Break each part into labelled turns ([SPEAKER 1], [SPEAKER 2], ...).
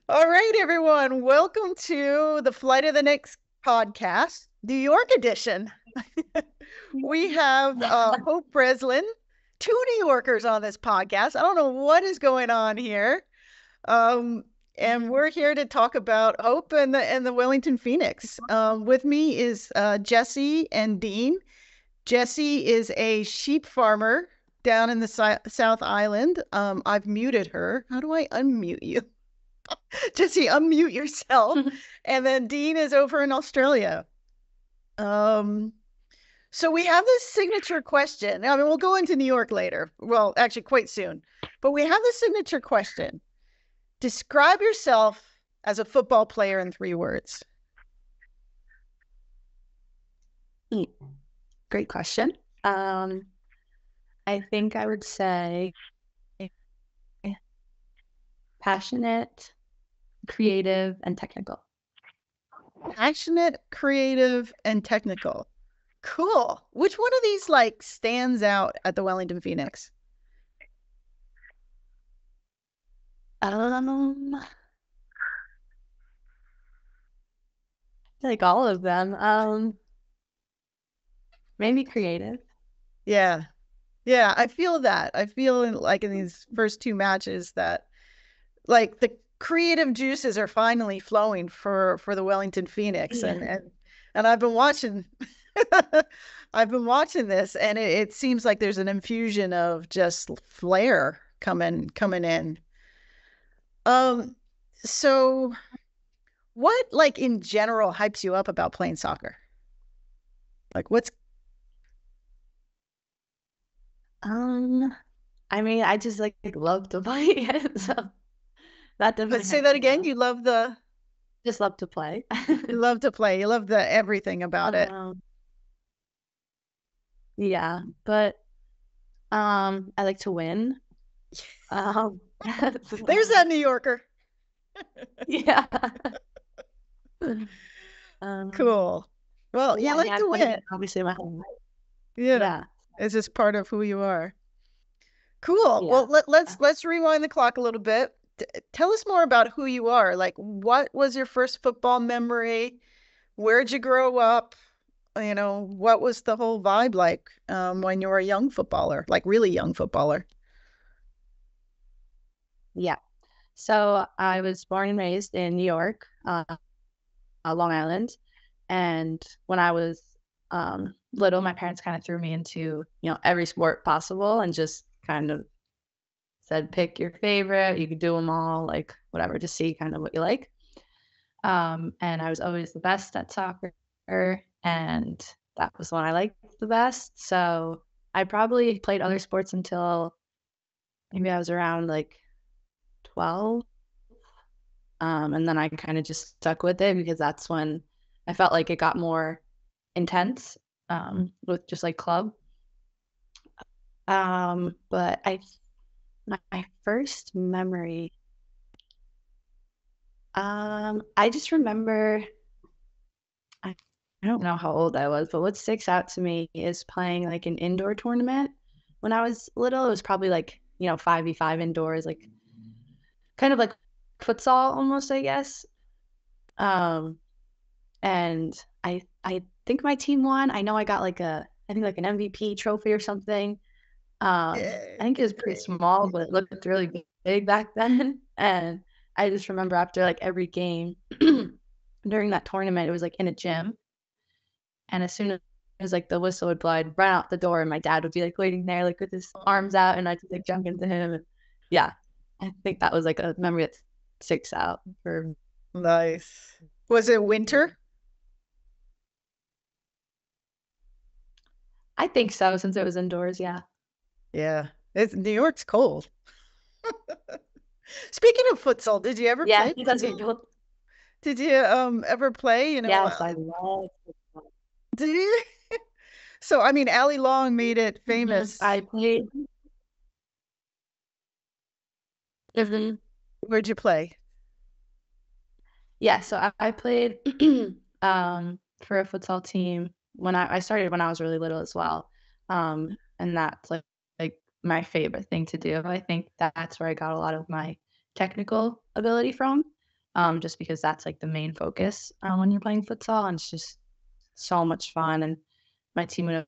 [SPEAKER 1] All right, everyone. Welcome to the Flight of the Next podcast, New York edition. We have Hope Breslin, two New Yorkers on this podcast. I don't know what is going on here. Um, and we're here to talk about Hope and the Wellington Phoenix. With me is Jesse and Dean. Jesse is a sheep farmer down in the South Island. I've muted her. How do I unmute you? Jesse, unmute yourself. And then Dean is over in Australia. Um, so we have this signature question. I mean, we'll go into New York later. Well, actually, quite soon. But we have this signature question. Describe yourself as a football player in 3 words.
[SPEAKER 2] Great question. I think I would say passionate, creative, and technical.
[SPEAKER 1] Passionate, creative, and technical. Cool. Which one of these stands out at the Wellington Phoenix?
[SPEAKER 2] I like all of them. Maybe creative.
[SPEAKER 1] Yeah. Yeah, I feel that. I feel in these first 2 matches that the creative juices are finally flowing for the Wellington Phoenix, and I've been watching I've been watching this, and it seems like there's an infusion of just flair coming in. So what in general hypes you up about playing soccer? What's
[SPEAKER 2] I just love to play it, so that definitely.
[SPEAKER 1] Say that again. You love
[SPEAKER 2] just love to play.
[SPEAKER 1] You love to play. You love the everything about it.
[SPEAKER 2] Yeah, but I like to win.
[SPEAKER 1] There's that New Yorker.
[SPEAKER 2] Yeah.
[SPEAKER 1] Cool. Well, you like to win.
[SPEAKER 2] Obviously, my home.
[SPEAKER 1] Yeah. It's just part of who you are. Cool. Yeah. Well, let's rewind the clock a little bit. Tell us more about who you are. What was your first football memory? Where'd you grow up? What was the whole vibe like when you were a young footballer, really young footballer?
[SPEAKER 2] Yeah. So I was born and raised in New York, Long Island. And when I was little, my parents kind of threw me into, every sport possible and just kind of said, pick your favorite. You could do them all, whatever, to see kind of what you like. And I was always the best at soccer, and that was one I liked the best. So I probably played other sports until maybe I was around 12. And then I kind of just stuck with it because that's when I felt like it got more intense with just club. But my first memory, I just remember, I don't know how old I was, but what sticks out to me is playing an indoor tournament. When I was little, it was probably 5v5 indoors, kind of like futsal almost, I guess. And I think my team won. I know I got I think an MVP trophy or something. I think it was pretty small, but it looked really big back then. And I just remember after every game during that tournament, it was in a gym. And as soon as the whistle would blow, I'd run out the door, and my dad would be waiting there with his arms out, and I'd just jump into him. And yeah, I think that was a memory that sticks out for.
[SPEAKER 1] Nice. Was it winter?
[SPEAKER 2] I think so, since it was indoors. Yeah.
[SPEAKER 1] Yeah. New York's cold. Speaking of futsal, did you ever play?
[SPEAKER 2] Yeah, that's cool.
[SPEAKER 1] Did you ever play?
[SPEAKER 2] Yes, I love futsal.
[SPEAKER 1] Did you? So I mean, Allie Long made it famous.
[SPEAKER 2] I played.
[SPEAKER 1] Where'd you play?
[SPEAKER 2] Yeah, so I played for a futsal team when I started when I was really little as well. And that's my favorite thing to do. I think that's where I got a lot of my technical ability from. just because that's like the main focus when you're playing futsal, and it's just so much fun. And my team would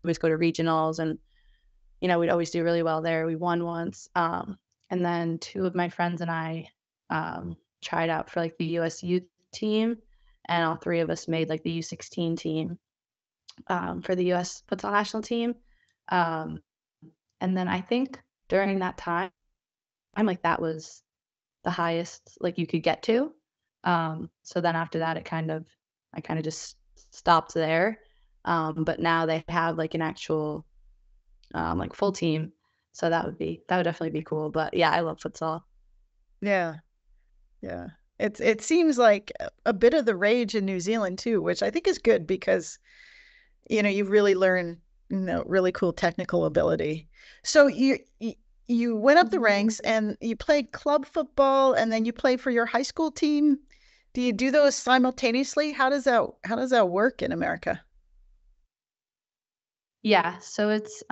[SPEAKER 2] always go to regionals, and we'd always do really well there. We won once. And then two of my friends and I tried out for like the US youth team, and all three of us made like the U16 team for the US futsal national team. Um, and then I think during that time, I'm like that was the highest like you could get to. So then after that, I kind of just stopped there. But now they have like an actual like full team. So that would definitely be cool. But yeah, I love futsal.
[SPEAKER 1] Yeah. Yeah. It seems like a bit of the rage in New Zealand too, which I think is good because you really learn, really cool technical ability. So you went up the ranks and you played club football and then you played for your high school team. Do you do those simultaneously? How does that work in America?
[SPEAKER 2] Yeah, so it's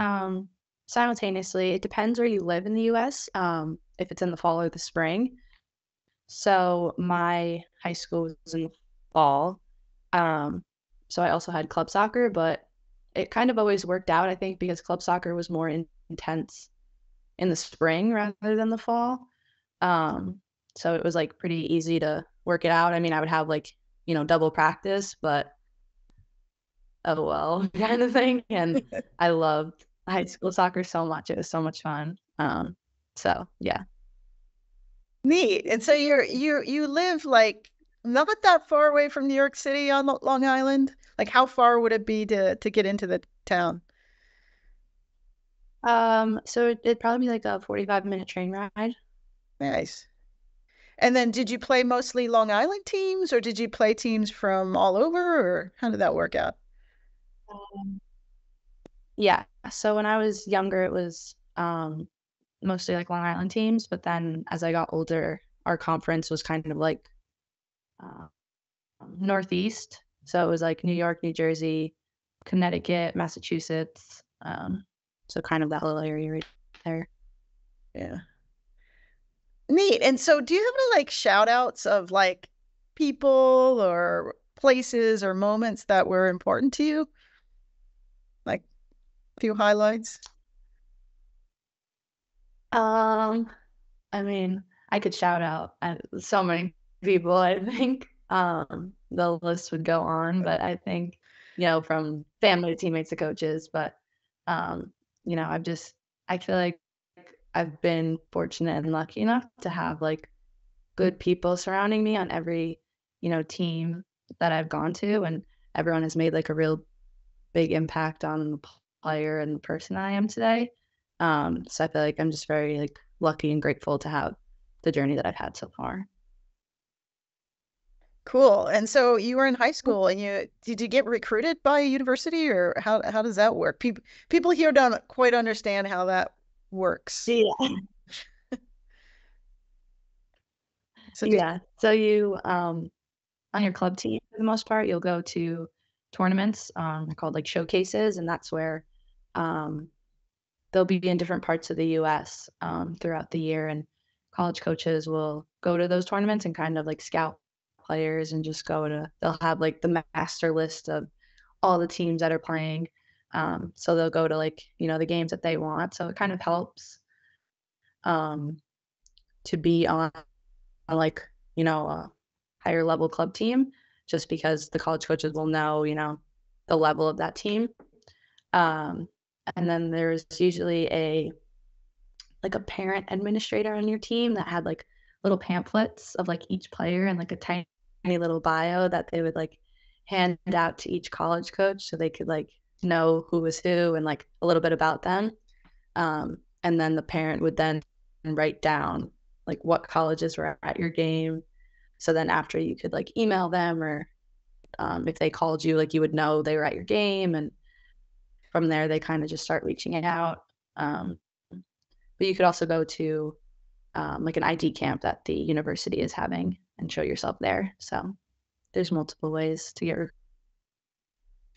[SPEAKER 2] simultaneously. It depends where you live in the US, if it's in the fall or the spring. So my high school was in the fall. Um, so I also had club soccer, but it kind of always worked out, I think, because club soccer was more intense in the spring rather than the fall. So it was like pretty easy to work it out. I mean, I would have like, double practice, but oh well, kind of thing. And I loved high school soccer so much. It was so much fun. So yeah.
[SPEAKER 1] Neat. And so you live like not that far away from New York City on Long Island. Like how far would it be to get into the town?
[SPEAKER 2] So it'd probably be like a 45-minute train ride.
[SPEAKER 1] Nice. And then did you play mostly Long Island teams or did you play teams from all over or how did that work out?
[SPEAKER 2] Um, yeah. So when I was younger, it was mostly like Long Island teams, but then as I got older, our conference was kind of like uh, Northeast. So it was like New York, New Jersey, Connecticut, Massachusetts. So kind of that little area right there.
[SPEAKER 1] Yeah. Neat. And so do you have any like shout outs of like people or places or moments that were important to you? Like a few highlights?
[SPEAKER 2] Um, I mean, I could shout out so many people, I think. The list would go on, but I think, from family to teammates to coaches, but um, I've just I feel like I've been fortunate and lucky enough to have like good people surrounding me on every, team that I've gone to, and everyone has made like a real big impact on the player and the person I am today. So I feel like I'm just very like lucky and grateful to have the journey that I've had so far.
[SPEAKER 1] Cool. And so you were in high school and did you get recruited by a university or how does that work? People here don't quite understand how that works.
[SPEAKER 2] Yeah.
[SPEAKER 1] So did
[SPEAKER 2] Yeah. So you on your club team for the most part, you'll go to tournaments, they're called like showcases, and that's where um they'll be in different parts of the US throughout the year, and college coaches will go to those tournaments and kind of like scout players and just they'll have like the master list of all the teams that are playing. So they'll go to like, the games that they want. So it kind of helps um, to be on like, a higher level club team just because the college coaches will know, the level of that team. Um, and then there's usually a parent administrator on your team that had like little pamphlets of like each player and like a tiny little bio that they would like hand out to each college coach so they could like know who was who and like a little bit about them. And then the parent would then write down like what colleges were at your game. So then after you could like email them or if they called you, like you would know they were at your game. And from there, they kind of just start reaching out. But you could also go to like an ID camp that the university is having and show yourself there. So there's multiple ways to get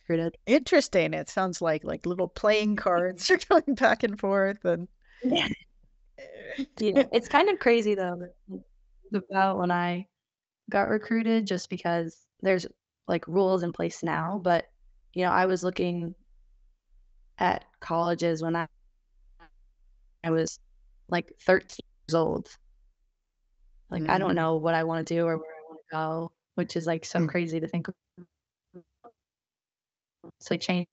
[SPEAKER 2] recruited.
[SPEAKER 1] interesting. It sounds like little playing cards are going back and forth and
[SPEAKER 2] Yeah. Yeah, it's kind of crazy though about when I got recruited just because there's like rules in place now. But, I was looking at colleges when I was like 13 years old. Like, I don't know what I want to do or where I want to go, which is like so crazy to think of. It's like change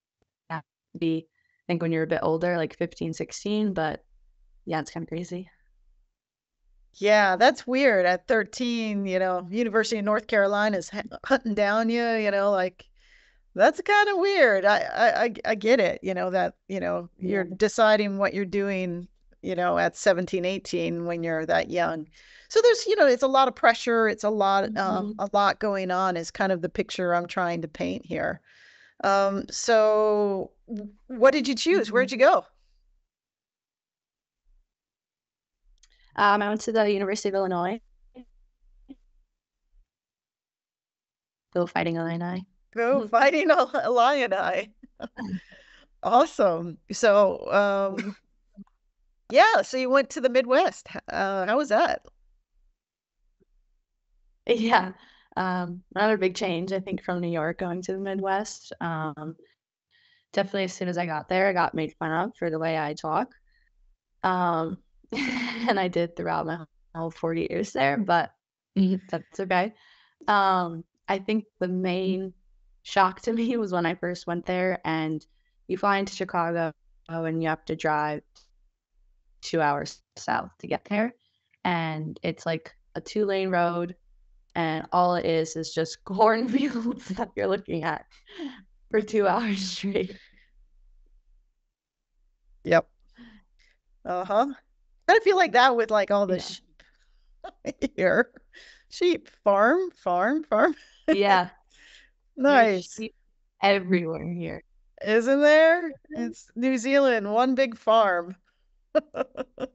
[SPEAKER 2] that to be, I think when you're a bit older, like 15, 16, but yeah, it's kind of crazy.
[SPEAKER 1] Yeah, that's weird. At 13, University of North Carolina is hunting down you, like that's kind of weird. I get it, that, you're deciding what you're doing, at 17, 18 when you're that young. So there's, it's a lot of pressure. It's a lot going on is kind of the picture I'm trying to paint here. So what did you choose? Where'd you go?
[SPEAKER 2] I went to the University of Illinois. Go Fighting Illini.
[SPEAKER 1] Go Fighting Illini. Awesome. So, yeah, so you went to the Midwest. How was that?
[SPEAKER 2] Yeah. Another big change, I think, from New York going to the Midwest. Definitely as soon as I got there, I got made fun of for the way I talk. And I did throughout my whole 4 years there, but that's okay. I think the main shock to me was when I first went there and you fly into Chicago and you have to drive 2 hours south to get there. And it's like a 2-lane road, and all it is just cornfields that you're looking at for 2 hours straight.
[SPEAKER 1] Yep. Uh-huh. I feel like that with like all the sheep here. Sheep, farm.
[SPEAKER 2] Yeah.
[SPEAKER 1] Nice.
[SPEAKER 2] Sheep everywhere here.
[SPEAKER 1] Isn't there? It's New Zealand, one big farm.
[SPEAKER 2] Everywhere.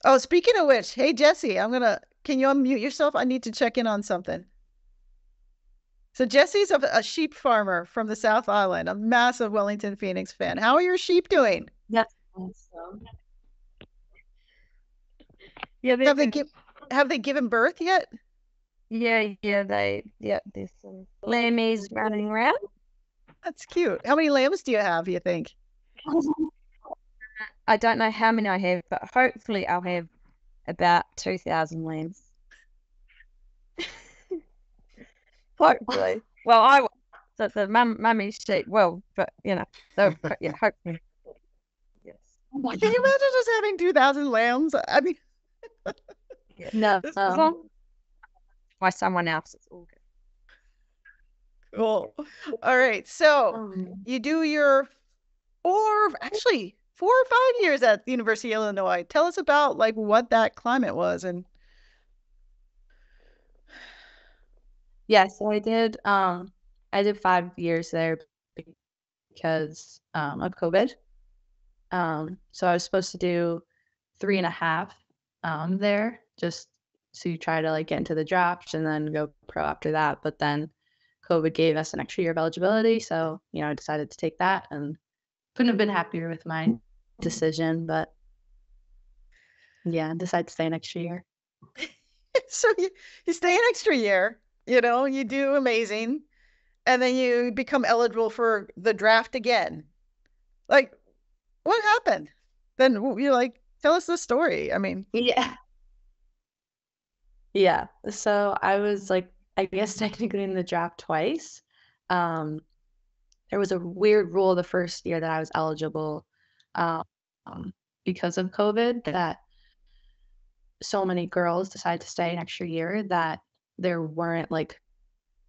[SPEAKER 1] Oh, speaking of which, hey Jesse, can you unmute yourself? I need to check in on something. So Jesse's a sheep farmer from the South Island, a massive Wellington Phoenix fan. How are your sheep doing?
[SPEAKER 2] That's awesome. Yeah,
[SPEAKER 1] Have they given birth yet?
[SPEAKER 3] Yeah, there's some lammies running around.
[SPEAKER 1] That's cute. How many lambs do you have, you think?
[SPEAKER 3] I don't know how many I have, but hopefully I'll have about 2,000 lambs. Hopefully. Well, the mummy sheep, well, but yeah, hopefully. Yes.
[SPEAKER 1] Can you imagine just having 2,000 lambs? I mean,
[SPEAKER 3] no, as long by someone else, it's all good.
[SPEAKER 1] Cool. All right. So you do your 4 or 5 years at the University of Illinois. Tell us about like what that climate was and
[SPEAKER 2] Yes, so I did 5 years there because of COVID. So I was supposed to do 3.5 there just to try to like get into the draft and then go pro after that. But then COVID gave us an extra year of eligibility, so I decided to take that and couldn't have been happier with my decision. But yeah, decided to stay an extra year.
[SPEAKER 1] so you stay an extra year, you do amazing, and then you become eligible for the draft again. Like, what happened? Then you're like, tell us the story. I mean,
[SPEAKER 2] yeah. So I was like, I guess technically in the draft twice. There was a weird rule the first year that I was eligible, because of COVID, that so many girls decided to stay an extra year that there weren't like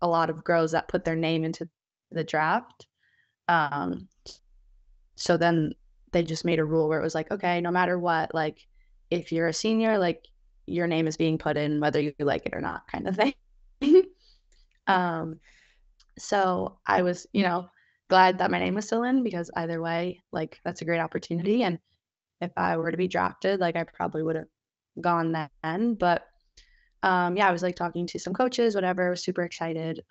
[SPEAKER 2] a lot of girls that put their name into the draft. So then they just made a rule where it was like, okay, no matter what, like if you're a senior, like your name is being put in whether you like it or not, kind of thing. So I was, glad that my name was still in, because either way, like that's a great opportunity. And if I were to be drafted, like I probably would have gone then. But yeah, I was like talking to some coaches, whatever. I was super excited.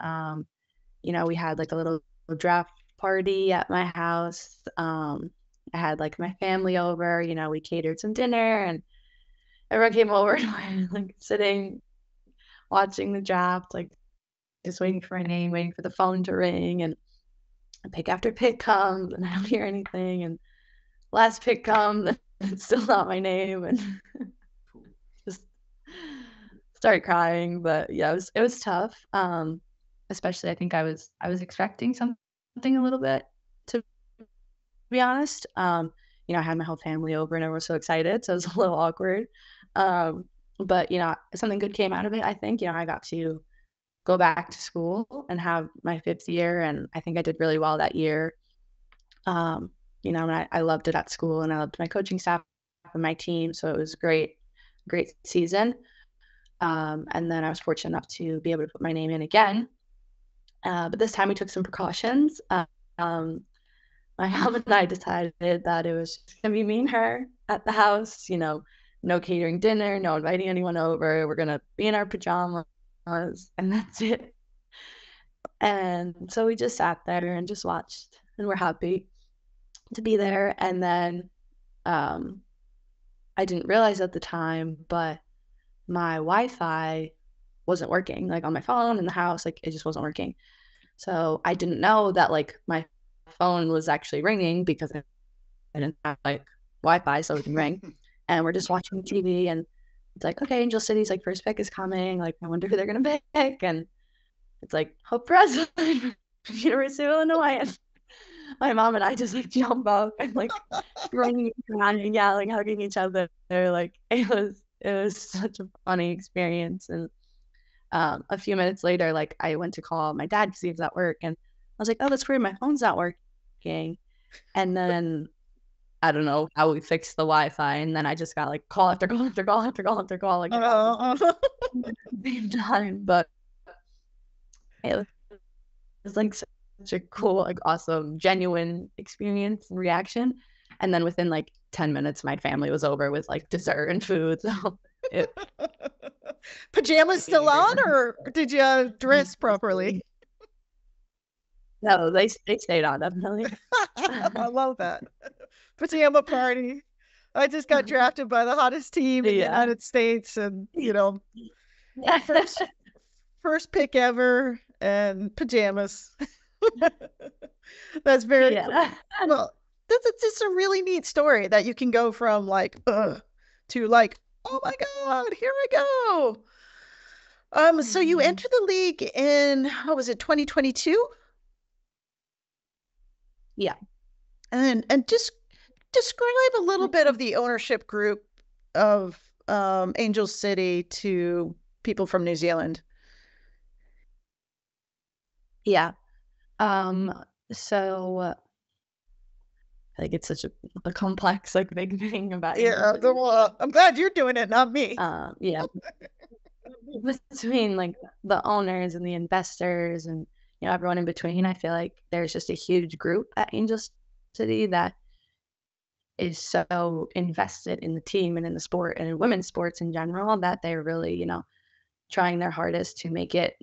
[SPEAKER 2] We had like a little draft party at my house. I had like my family over, we catered some dinner and everyone came over and we're like sitting watching the draft, like just waiting for my name, waiting for the phone to ring, and pick after pick comes and I don't hear anything, and last pick comes and it's still not my name, and just start crying. But yeah, it was tough. Especially I think I was expecting something a little bit, to be honest. I had my whole family over and everyone was so excited, so it was a little awkward. But something good came out of it, I think. I got to go back to school and have my 5th year, and I think I did really well that year. And I loved it at school, and I loved my coaching staff and my team, so it was great season. And then I was fortunate enough to be able to put my name in again. But this time we took some precautions. My mom and I decided that it was just gonna be me and her at the house, no catering dinner, no inviting anyone over. We're gonna be in our pajamas, and that's it. And so we just sat there and just watched, and we're happy to be there. And then I didn't realize at the time, but my Wi-Fi wasn't working, like on my phone in the house, like it just wasn't working. So I didn't know that like my phone was actually ringing because I didn't have like Wi-Fi, so it didn't ring. And we're just watching TV, and it's like, okay, Angel City's like first pick is coming. Like, I wonder who they're gonna pick. And it's like Hope Breslin from University of Illinois. And my mom and I just like jump up and like running around and yelling, hugging each other. Like it was such a funny experience. And a few minutes later, like I went to call my dad because he was at work, and I was like, oh, that's weird, my phone's not working. And then I don't know how we fixed the Wi-Fi, and then I just got like call after call after call after call after call, like at the same time. But it was like such a cool, like awesome, genuine experience and reaction. And then within like 10 minutes, my family was over with like dessert and food. So
[SPEAKER 1] pajamas still on, or did you dress properly?
[SPEAKER 2] No, they stayed on, definitely.
[SPEAKER 1] I love that. Pajama party. I just got drafted by the hottest team in the United States, and first pick ever, and pajamas. That's very cool. Well, that's just a really neat story that you can go from like to like, oh my God, here I go. So you entered the league in, what was it, 2022?
[SPEAKER 2] Yeah.
[SPEAKER 1] And just describe a little bit of the ownership group of Angel City to people from New Zealand.
[SPEAKER 2] Yeah. So like it's such a complex, like big thing about
[SPEAKER 1] well, I'm glad you're doing it, not me.
[SPEAKER 2] Yeah. Between like the owners and the investors and everyone in between, I feel like there's just a huge group at Angel City that is so invested in the team and in the sport and in women's sports in general that they're really trying their hardest to make it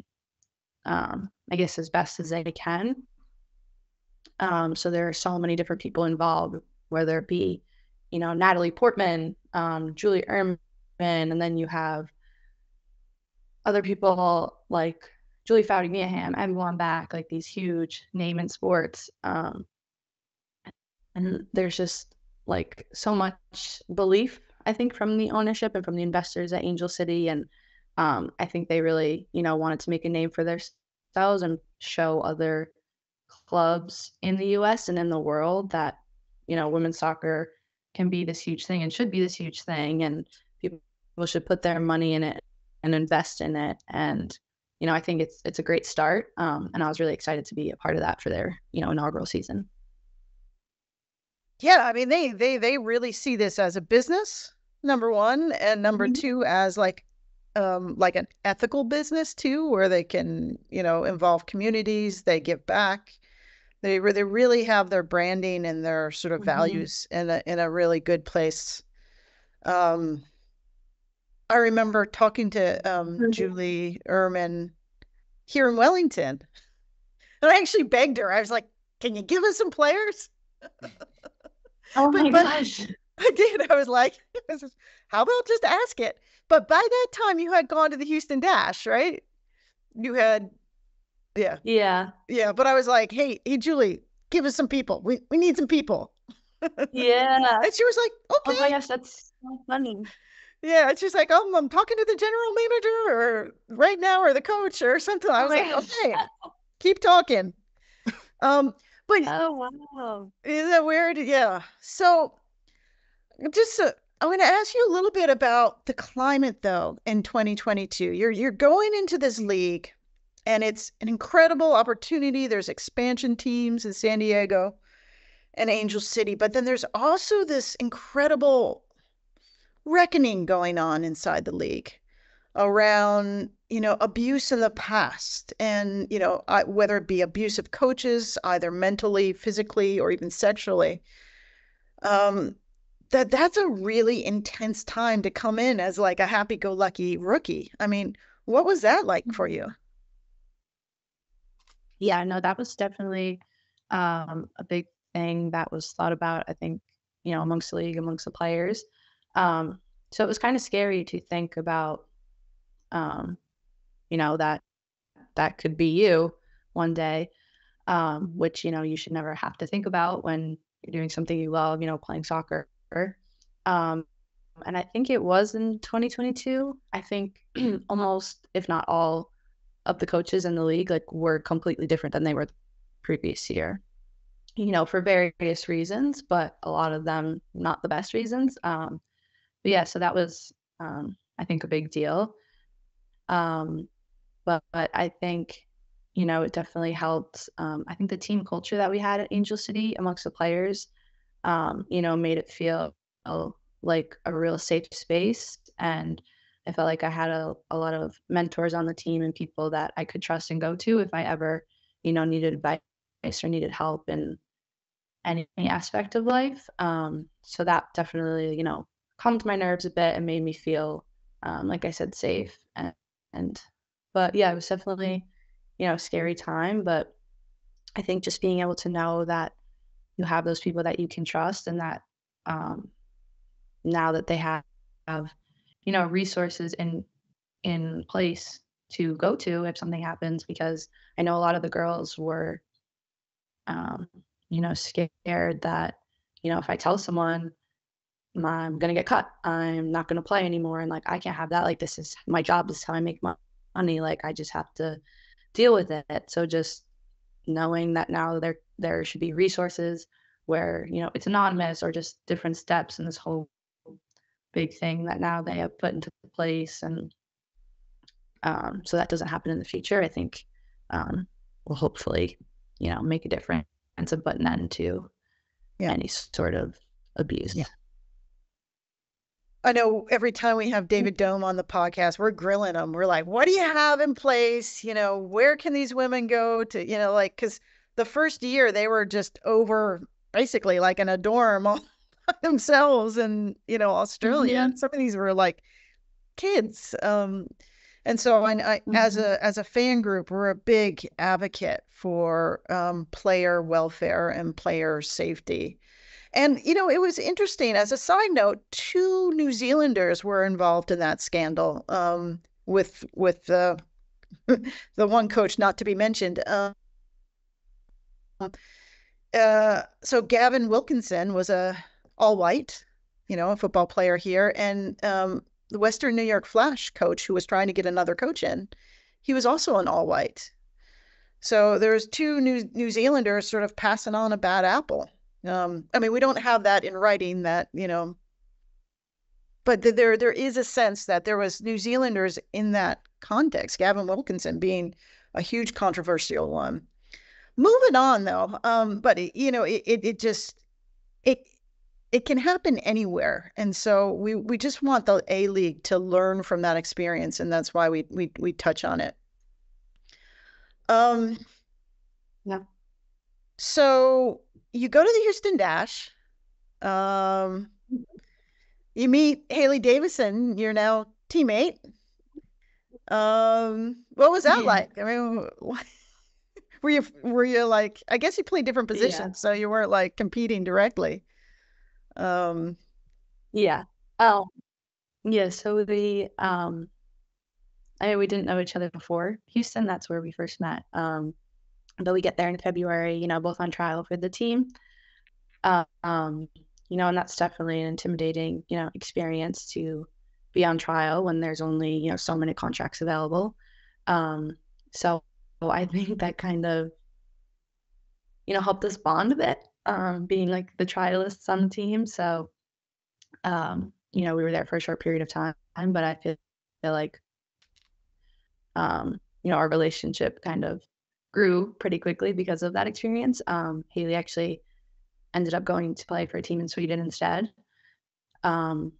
[SPEAKER 2] I guess as best as they can. So there are so many different people involved, whether it be Natalie Portman, Julie Ehrman, and then you have other people like Julie Foudy-Meaham, Emmy Wambach, like these huge name in sports. And there's just like so much belief, I think, from the ownership and from the investors at Angel City. And I think they really, wanted to make a name for themselves and show other clubs in the US and in the world that, women's soccer can be this huge thing and should be this huge thing. And people should put their money in it and invest in it. And I think it's a great start. And I was really excited to be a part of that for their inaugural season.
[SPEAKER 1] Yeah, I mean they really see this as a business, number one, and number two as like an ethical business too, where they can involve communities, they give back, they really have their branding and their sort of values in a really good place. I remember talking to Julie Ehrman here in Wellington. And I actually begged her. I was like, can you give us some players?
[SPEAKER 2] Oh my gosh.
[SPEAKER 1] I did. I was like, how about just ask it? But by that time, you had gone to the Houston Dash, right? You had, yeah.
[SPEAKER 2] Yeah.
[SPEAKER 1] But I was like, hey, Julie, give us some people. We need some people.
[SPEAKER 2] Yeah.
[SPEAKER 1] And she was like,
[SPEAKER 2] Oh my
[SPEAKER 1] okay.
[SPEAKER 2] gosh, that's so funny.
[SPEAKER 1] Yeah. And she's like, I'm talking to the general manager or right now or the coach or something. I was like, okay, keep talking. But
[SPEAKER 2] Oh wow.
[SPEAKER 1] isn't that weird? Yeah. So just I'm going to ask you a little bit about the climate though in 2022. You're going into this league and it's an incredible opportunity. There's expansion teams in San Diego and Angel City, but then there's also this incredible reckoning going on inside the league around abuse in the past and whether it be abuse of coaches either mentally, physically, or even sexually. That's a really intense time to come in as like a happy-go-lucky rookie. I mean, what was that like for you?
[SPEAKER 2] Yeah, no, that was definitely a big thing that was thought about, I think, amongst the league, amongst the players. So it was kind of scary to think about, um, that could be you one day, which, you should never have to think about when you're doing something you love, playing soccer. Um, and I think it was in 2022. I think almost, if not all, of the coaches in the league like were completely different than they were the previous year. For various reasons, but a lot of them not the best reasons. But yeah, so that was I think a big deal. Um, but I think it definitely helped. I think the team culture that we had at Angel City amongst the players, made it feel like a real safe space. And I felt like I had a lot of mentors on the team and people that I could trust and go to if I ever, needed advice or needed help in any aspect of life. So that definitely, calmed my nerves a bit and made me feel, like I said, safe. And but yeah, it was definitely, a scary time. But I think just being able to know that you have those people that you can trust and that um, now that they have resources in place to go to if something happens, because I know a lot of the girls were um, scared that if I tell someone I'm gonna get cut, I'm not gonna play anymore, and like I can't have that, like this is my job, this is how I make money, like I just have to deal with it. So just knowing that now there should be resources where it's anonymous or just different steps in this whole big thing that now they have put into place. And so that doesn't happen in the future, I think will hopefully make a difference and put an end to any sort of abuse.
[SPEAKER 1] I know every time we have David Dome on the podcast, we're grilling him. We're like, what do you have in place? Where can these women go to, like, because the first year they were just over basically like in a dorm all themselves in, Australia.
[SPEAKER 2] Mm-hmm.
[SPEAKER 1] Some of these were like kids. And so I as a fan group, we're a big advocate for player welfare and player safety. And, it was interesting. As a side note, 2 New Zealanders were involved in that scandal with the the one coach not to be mentioned. So Gavin Wilkinson was a all white, a football player here, and the Western New York Flash coach who was trying to get another coach in, he was also an all white. So there's 2 New Zealanders sort of passing on a bad apple. I mean, we don't have that in writing that, but there is a sense that there was New Zealanders in that context, Gavin Wilkinson being a huge controversial one. Moving on though, but it just it can happen anywhere, and so we just want the A-League to learn from that experience, and that's why we touch on it.
[SPEAKER 2] Yeah.
[SPEAKER 1] So you go to the Houston Dash. You meet Haley Davison, your now teammate. What was that like? I mean, were you like, I guess you played different positions, so you weren't like competing directly.
[SPEAKER 2] Yeah. Yeah, so I mean, we didn't know each other before Houston. That's where we first met. But we get there in February, both on trial for the team. Um, and that's definitely an intimidating, experience to be on trial when there's only, so many contracts available. So I think that kind of, helped us bond a bit, being like the trialists on the team. So, we were there for a short period of time, but I feel like, our relationship kind of grew pretty quickly because of that experience. Haley actually ended up going to play for a team in Sweden instead. And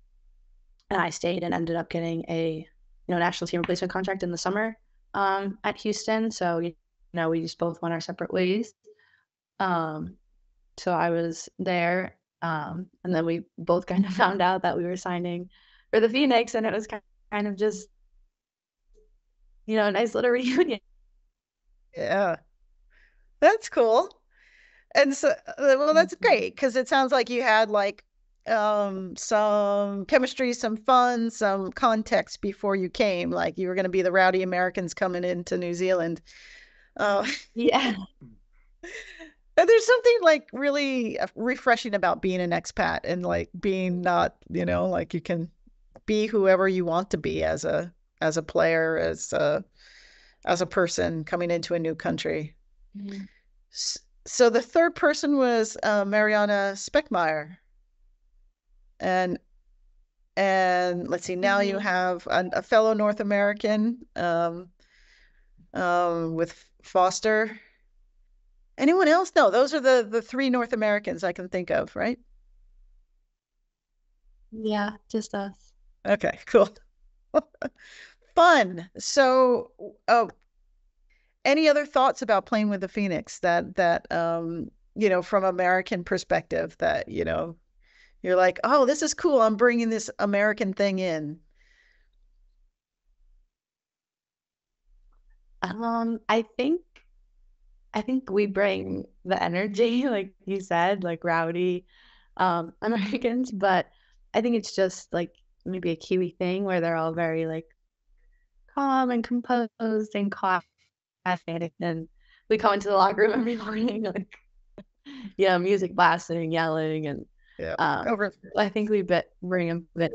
[SPEAKER 2] I stayed and ended up getting a national team replacement contract in the summer at Houston. So we just both went our separate ways. So I was there, and then we both kind of found out that we were signing for the Phoenix, and it was kind of just a nice little reunion.
[SPEAKER 1] Yeah, that's cool. And so, well, that's great because it sounds like you had like some chemistry, some fun, some context before you came. Like you were going to be the rowdy Americans coming into New Zealand.
[SPEAKER 2] Yeah.
[SPEAKER 1] And there's something like really refreshing about being an expat and like being not, like you can be whoever you want to be as a player, as a person coming into a new country.
[SPEAKER 2] Mhm.
[SPEAKER 1] So the third person was Mariana Speckmeyer. And let's see, now you have a fellow North American with Foster. Anyone else? No, those are the three North Americans I can think of, right?
[SPEAKER 2] Yeah, just us.
[SPEAKER 1] Okay, cool. Fun. So, any other thoughts about playing with the Phoenix that from American perspective that, you're like, oh, this is cool. I'm bringing this American thing in.
[SPEAKER 2] I think we bring the energy, like you said, like rowdy Americans, but I think it's just like maybe a Kiwi thing where they're all very like calm and composed and caffeinated, and we come into the locker room every morning like music blasting, yelling, and
[SPEAKER 1] Yeah.
[SPEAKER 2] I think we bring a bit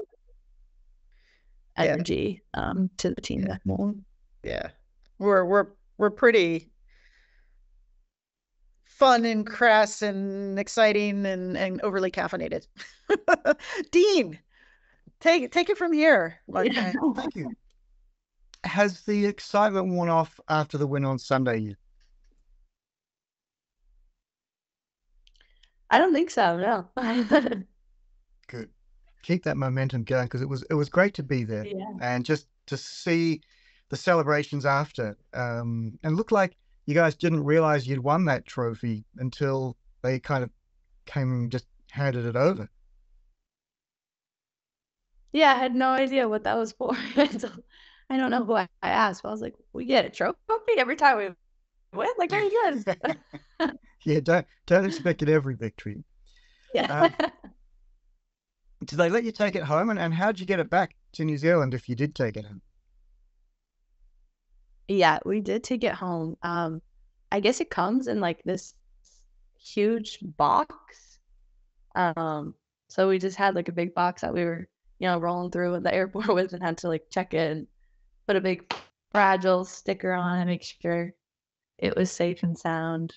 [SPEAKER 1] Yeah.
[SPEAKER 2] energy to the team that more.
[SPEAKER 1] Yeah. We're pretty fun and crass and exciting and overly caffeinated. Dean, take it from here. Like,
[SPEAKER 4] Thank you. Has the excitement worn off after the win on Sunday?
[SPEAKER 2] I don't think so, no.
[SPEAKER 4] Good. Keep that momentum going because it was great to be there and just to see the celebrations after. And it looked like you guys didn't realize you'd won that trophy until they kind of came and just handed it over.
[SPEAKER 2] Yeah, I had no idea what that was for. I don't know who I asked, but I was like, we get a trophy every time we win? Like, very good.
[SPEAKER 4] Yeah, don't expect it every victory.
[SPEAKER 2] Yeah.
[SPEAKER 4] Did they let you take it home? And how'd you get it back to New Zealand if you did take it home?
[SPEAKER 2] Yeah, we did take it home. I guess it comes in like this huge box. So we just had like a big box that we were, rolling through at the airport with and had to like check in, put a big fragile sticker on and make sure it was safe and sound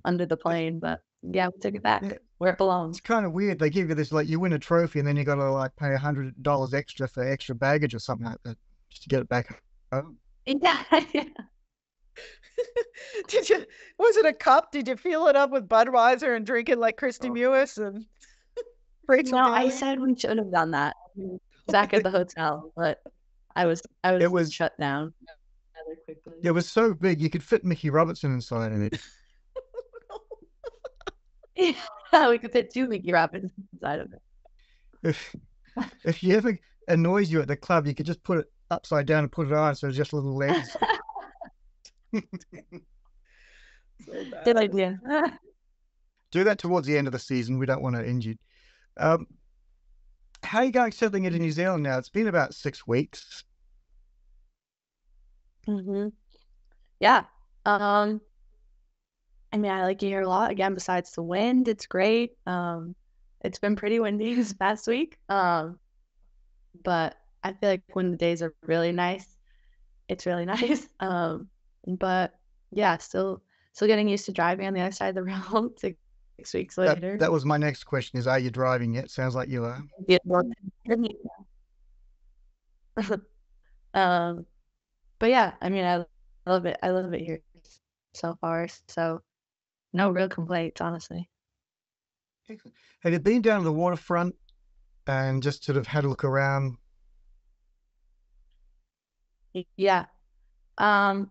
[SPEAKER 2] under the plane. But yeah, we took it back where it belongs.
[SPEAKER 4] It's kind of weird. They give you this, like, you win a trophy and then you got to like pay $100 extra for extra baggage or something like that just to get it back home.
[SPEAKER 2] Yeah.
[SPEAKER 1] Was it a cup? Did you fill it up with Budweiser and drink it like Christy Mewis and Rachel?
[SPEAKER 2] No, I said we should have done that back at the hotel, but it was shut down rather quickly.
[SPEAKER 4] It was so big you could fit Mickey Robertson inside of it.
[SPEAKER 2] Yeah, we could fit 2 Mickey Robinsons inside of it.
[SPEAKER 4] If you ever annoys you at the club, you could just put it upside down and put it on so it's just little legs.
[SPEAKER 2] Good idea.
[SPEAKER 4] Do that towards the end of the season. We don't want to injure you. how are you guys settling into New Zealand now? It's been about 6 weeks.
[SPEAKER 2] Yeah. I mean, I like it here a lot. Again, besides the wind, it's great. It's been pretty windy this past week. But I feel like when the days are really nice, it's really nice. But yeah, still getting used to driving on the other side of the road 6 weeks later.
[SPEAKER 4] That was my next question: is are you driving yet? Sounds like you are.
[SPEAKER 2] Yeah. But yeah, I mean, I love it. I love it here so far. So no real complaints, honestly.
[SPEAKER 4] Excellent. Have you been down to the waterfront and just sort of had a look around?
[SPEAKER 2] Yeah.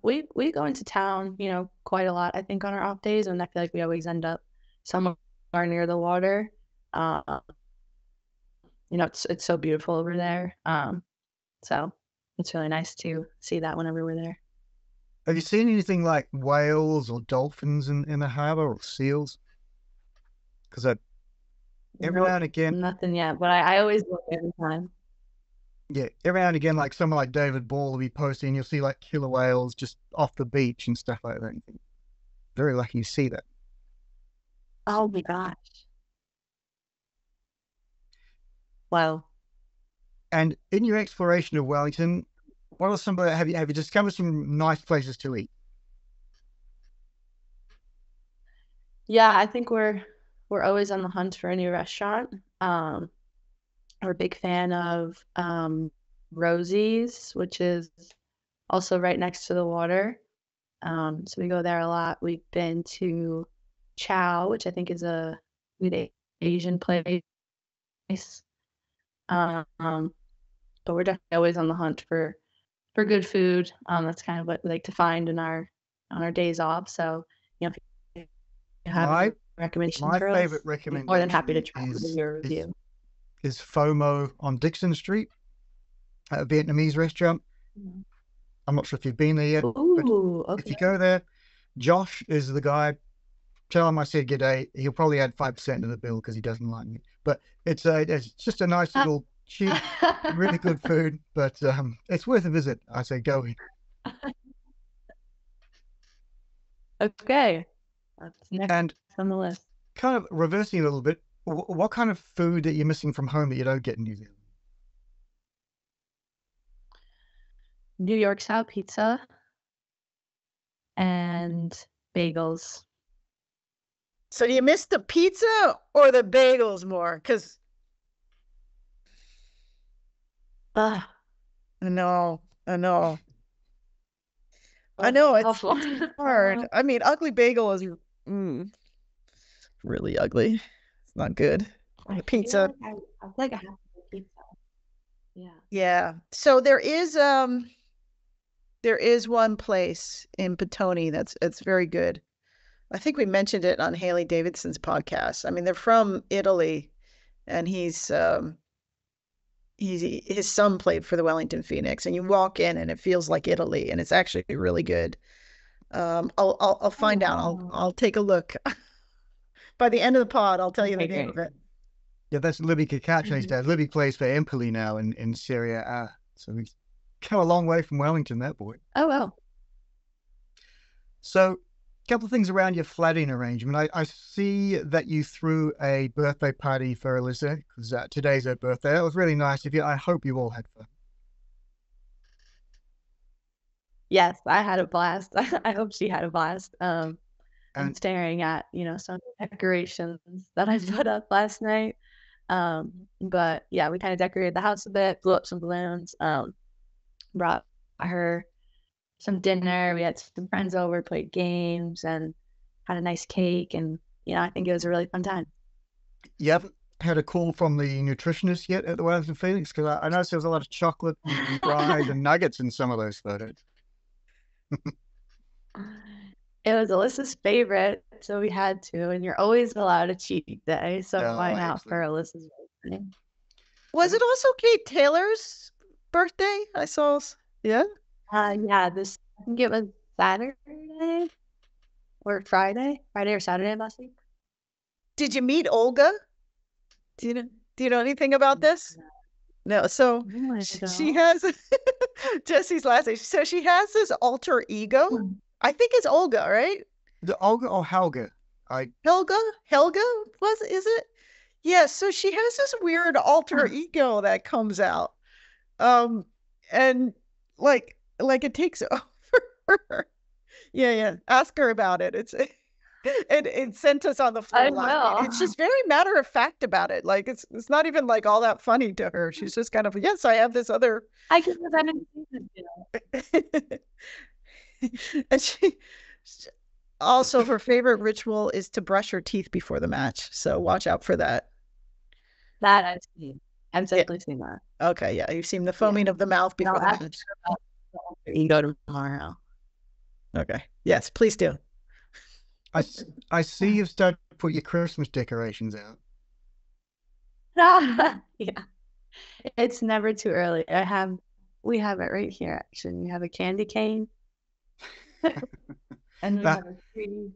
[SPEAKER 2] We go into town, quite a lot, I think, on our off days, and I feel like we always end up somewhere near the water. It's so beautiful over there. So it's really nice to see that whenever we're there.
[SPEAKER 4] Have you seen anything like whales or dolphins in the harbour, or seals? Because every now and again,
[SPEAKER 2] nothing yet, but I always look every time.
[SPEAKER 4] Yeah, every now and again, like someone like David Ball will be posting, you'll see like killer whales just off the beach and stuff like that. Very lucky you see that.
[SPEAKER 2] Oh my gosh. Wow.
[SPEAKER 4] And in your exploration of Wellington, what are some of the, have you discovered some nice places to eat?
[SPEAKER 2] Yeah, I think we're always on the hunt for a new restaurant. We're a big fan of Rosie's, which is also right next to the water. So we go there a lot. We've been to Chow, which I think is a good Asian place. But we're definitely always on the hunt for good food. That's kind of what we like to find on our days off. So, if you have recommendations for us,
[SPEAKER 4] my favorite recommendation,
[SPEAKER 2] more than happy to try your review.
[SPEAKER 4] Is FOMO on Dixon Street, a Vietnamese restaurant. I'm not sure if you've been there yet.
[SPEAKER 2] Ooh, okay.
[SPEAKER 4] If you go there, Josh is the guy. Tell him I said g'day. He'll probably add 5% to the bill because he doesn't like me. But it's just a nice little cheap, really good food. But it's worth a visit. I say go in.
[SPEAKER 2] Okay, that's next on the list.
[SPEAKER 4] Kind of reversing a little bit, what kind of food are you missing from home that you don't get in New Zealand?
[SPEAKER 2] New York style pizza and bagels.
[SPEAKER 1] So do you miss the pizza or the bagels more? Because I know it's hard. I mean, ugly bagel is really ugly. It's not good. The pizza.
[SPEAKER 2] I feel like I have to pizza. Yeah.
[SPEAKER 1] Yeah. So there is one place in Petone that's very good. I think we mentioned it on Haley Davidson's podcast. I mean, they're from Italy, and his son played for the Wellington Phoenix, and you walk in and it feels like Italy, and it's actually really good. I'll find out. I'll take a look. By the end of the pod, I'll tell you the name of it.
[SPEAKER 4] Yeah, that's Libby Cacace's dad. Libby plays for Empoli now in Serie A. So he's come a long way from Wellington, that boy.
[SPEAKER 2] Oh, wow.
[SPEAKER 4] So, a couple of things around your flatting arrangement. I see that you threw a birthday party for Alyssa, because today's her birthday. It was really nice of you. I hope you all had fun.
[SPEAKER 2] Yes, I had a blast. I hope she had a blast. I'm staring at, some decorations that I put up last night. But yeah, we kind of decorated the house a bit, blew up some balloons, brought her some dinner. We had some friends over, played games, and had a nice cake. And, I think it was a really fun time.
[SPEAKER 4] You haven't had a call from the nutritionist yet at the Wellington Phoenix? Because I noticed there was a lot of chocolate and fries and nuggets in some of those photos.
[SPEAKER 2] It was Alyssa's favorite, so we had to. And you're always allowed a cheat day, so why not for Alyssa's birthday?
[SPEAKER 1] Was it also Kate Taylor's birthday? I saw. Yeah.
[SPEAKER 2] Yeah. I think it was Saturday or Friday or Saturday last week.
[SPEAKER 1] Did you meet Olga? Do you know anything about this? No, so she has Jesse's last name. So she has this alter ego. I think it's Olga, right?
[SPEAKER 4] The Olga or Helga?
[SPEAKER 1] Helga is it? Yeah, so she has this weird alter ego that comes out. And like it takes over her. Yeah. Ask her about it. It sent us on the floor laughing. It's just very matter of fact about it. Like it's not even like all that funny to her. She's just kind of, yes, I have this other.
[SPEAKER 2] I guess I didn't
[SPEAKER 1] And she also, her favorite ritual is to brush her teeth before the match. So watch out for that.
[SPEAKER 2] That I've seen. I've definitely seen that.
[SPEAKER 1] Okay, yeah, you've seen the foaming of the mouth before the match.
[SPEAKER 2] You go tomorrow.
[SPEAKER 1] Okay. Yes, please do.
[SPEAKER 4] I see you've started to put your Christmas decorations out.
[SPEAKER 2] Yeah. It's never too early. We have it right here, actually. We have a candy cane. And we have a tree.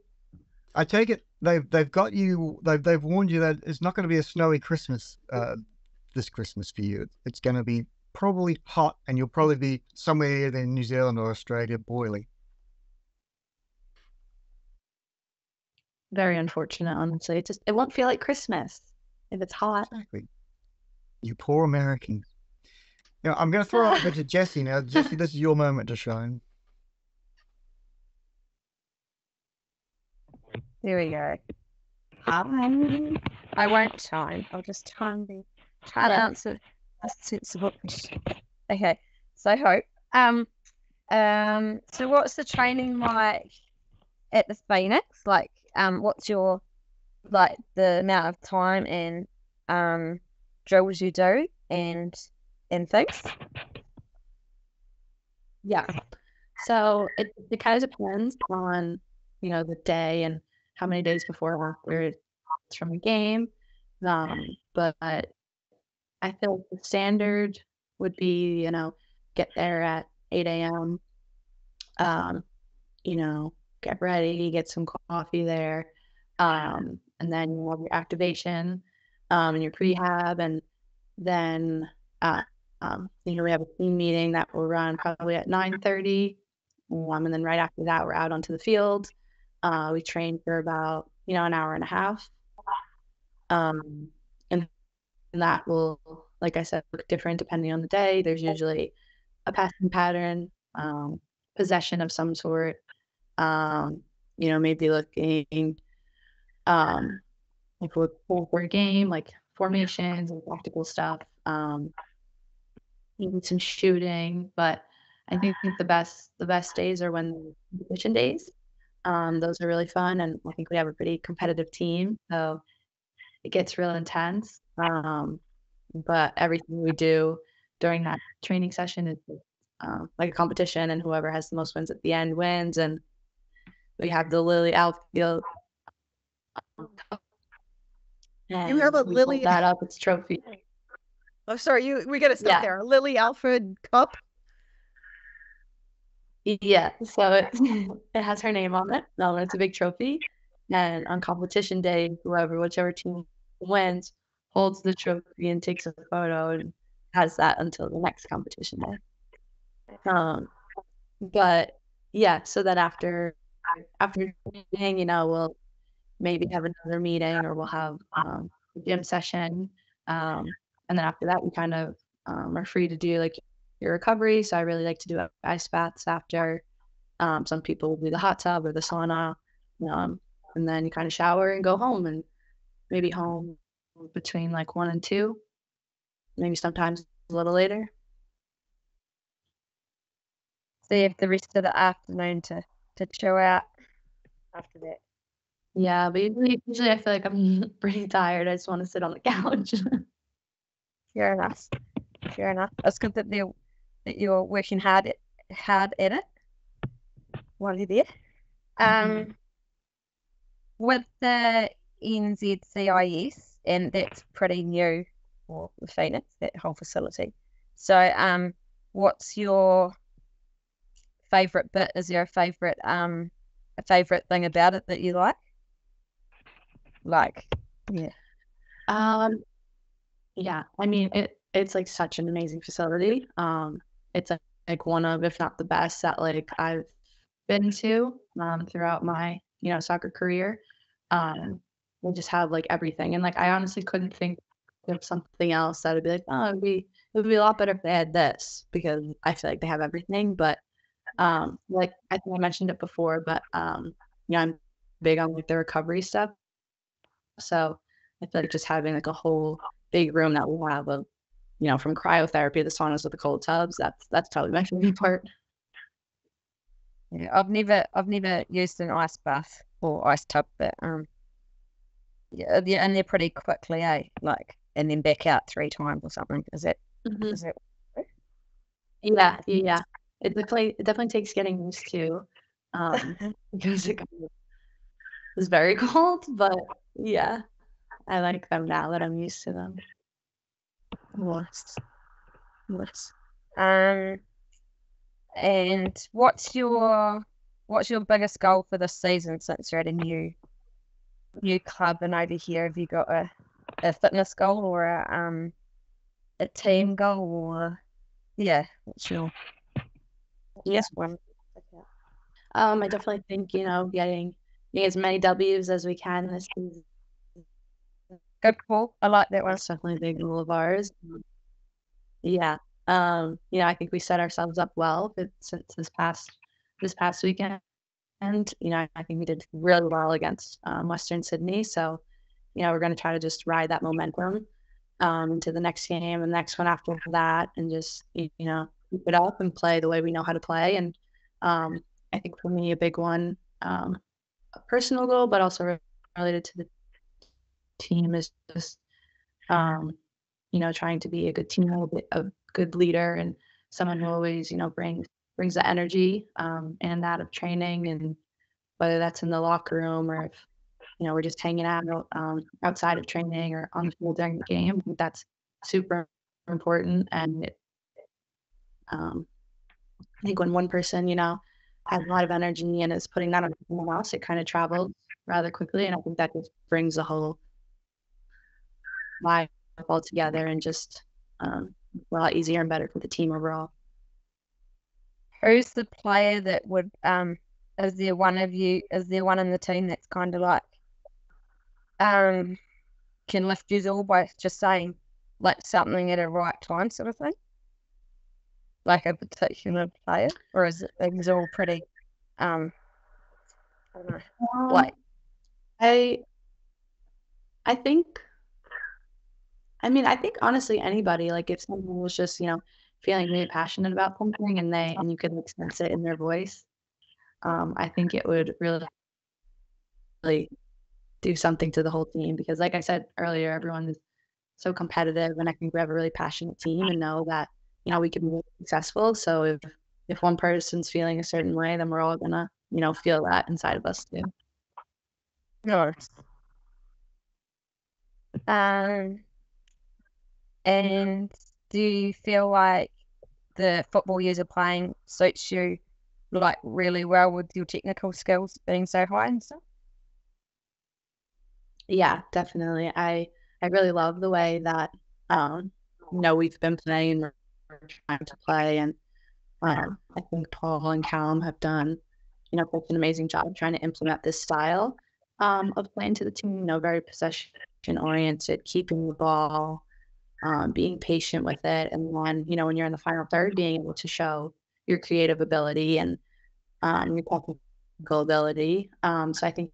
[SPEAKER 4] I take it they've got you, they've warned you that it's not going to be a snowy Christmas this Christmas for you. It's going to be probably hot, and you'll probably be somewhere either in New Zealand or Australia boiling.
[SPEAKER 2] Very unfortunate, honestly. It won't feel like Christmas if it's hot.
[SPEAKER 4] Exactly. You poor Americans. I'm going to throw it over to Jessie now. Jessie, this is your moment to shine.
[SPEAKER 3] There we go. I won't shine. I'll just try to answer a sensible question. Okay. So Hope. So what's the training like at the Phoenix? Like, what's your the amount of time and drills you do and things?
[SPEAKER 2] Yeah. So it kind of depends on the day and how many days before or after it's from a game. But I feel like the standard would be, get there at 8 a.m. Get ready, get some coffee there. And then you have your activation, and your prehab, and then we have a team meeting that will run probably at 9:30. And then right after that, we're out onto the field. We train for about, an hour and a half. And that will, like I said, look different depending on the day. There's usually a passing pattern, possession of some sort, maybe looking like for a game, like formations and tactical stuff, maybe some shooting. But I think the best days are when the competition days. Those are really fun, and I think we have a pretty competitive team, so it gets real intense. But everything we do during that training session is like a competition, and whoever has the most wins at the end wins. And we have the Lily outfield.
[SPEAKER 1] You have a Lily
[SPEAKER 2] that up. It's trophy.
[SPEAKER 1] Oh, sorry. We got to stop there. Lily Alfred Cup.
[SPEAKER 2] Yeah, so it has her name on it. It's a big trophy, and on competition day, whichever team wins holds the trophy and takes a photo and has that until the next competition day. But yeah, so that after meeting, we'll maybe have another meeting, or we'll have a gym session, and then after that, we kind of are free to do like your recovery. So I really like to do ice baths after. Some people will do the hot tub or the sauna, and then you kind of shower and go home, and maybe home between like 1 and 2, maybe sometimes a little later.
[SPEAKER 3] So you have the rest of the afternoon to chill out after that.
[SPEAKER 2] Yeah, but usually I feel like I'm pretty tired. I just want to sit on the couch.
[SPEAKER 3] Fair enough. It's good that you're working hard at it while you're there. With the NZCIS, and that's pretty new for the Phoenix, that whole facility. So, what's your favourite bit? Is there a favourite thing about it that you like? Yeah.
[SPEAKER 2] Yeah, I mean, it's like such an amazing facility. It's like one of, if not the best that like I've been to throughout my, soccer career. We just have like everything. And like I honestly couldn't think of something else that would be like, oh, it would be a lot better if they had this, because I feel like they have everything. But like I think I mentioned it before, but I'm big on like the recovery stuff. So I feel like just having like a whole big room that will have a, from cryotherapy, the saunas with the cold tubs, that's probably my favorite part.
[SPEAKER 3] Yeah, I've never used an ice bath or ice tub, but yeah, and they're pretty quickly, like, and then back out 3 times or something. Is that
[SPEAKER 2] Yeah. It definitely takes getting used to, because it was very cold, but yeah, I like them now that I'm used to them.
[SPEAKER 3] nice? Nice. And what's your biggest goal for this season since you're at a new club and over here? Have you got a fitness goal or a team goal, or what's your one?
[SPEAKER 2] I definitely think, getting as many W's as we can this season.
[SPEAKER 3] Good call. I like that one.
[SPEAKER 2] That's definitely a big goal of ours. Yeah. I think we set ourselves up well since this past weekend. And, I think we did really well against Western Sydney. So, we're going to try to just ride that momentum into the next game and the next one after that, and just, keep it up and play the way we know how to play. And I think for me, a big one, a personal goal, but also related to the team, is just, trying to be a good team, a good leader, and someone who always, brings the energy and out of training, and whether that's in the locker room or if, we're just hanging out outside of training or on the field during the game. I think that's super important. And I think when one person, has a lot of energy and is putting that on someone else, it kind of travels rather quickly. And I think that just brings the whole vibe all together, and just a lot easier and better for the team overall.
[SPEAKER 3] Who's the player that would is there one in the team that's kind of like can lift you all by just saying like something at a right time, sort of thing? Like a particular player, or is it all pretty I don't know. Like
[SPEAKER 2] I think I think honestly anybody, like if someone was just, feeling really passionate about something, and you could like sense it in their voice, I think it would really do something to the whole team, because like I said earlier, everyone is so competitive, and I think we have a really passionate team and know that, we can be really successful. So if one person's feeling a certain way, then we're all gonna, feel that inside of us too.
[SPEAKER 3] Nice. And do you feel like the football you're playing suits you like really well with your technical skills being so high and stuff?
[SPEAKER 2] Yeah, definitely. I really love the way that we've been playing, we're trying to play, and I think Paul and Callum have done, such an amazing job trying to implement this style of playing to the team, very possession oriented, keeping the ball, being patient with it, and then, when you're in the final third, being able to show your creative ability and your technical ability. So I think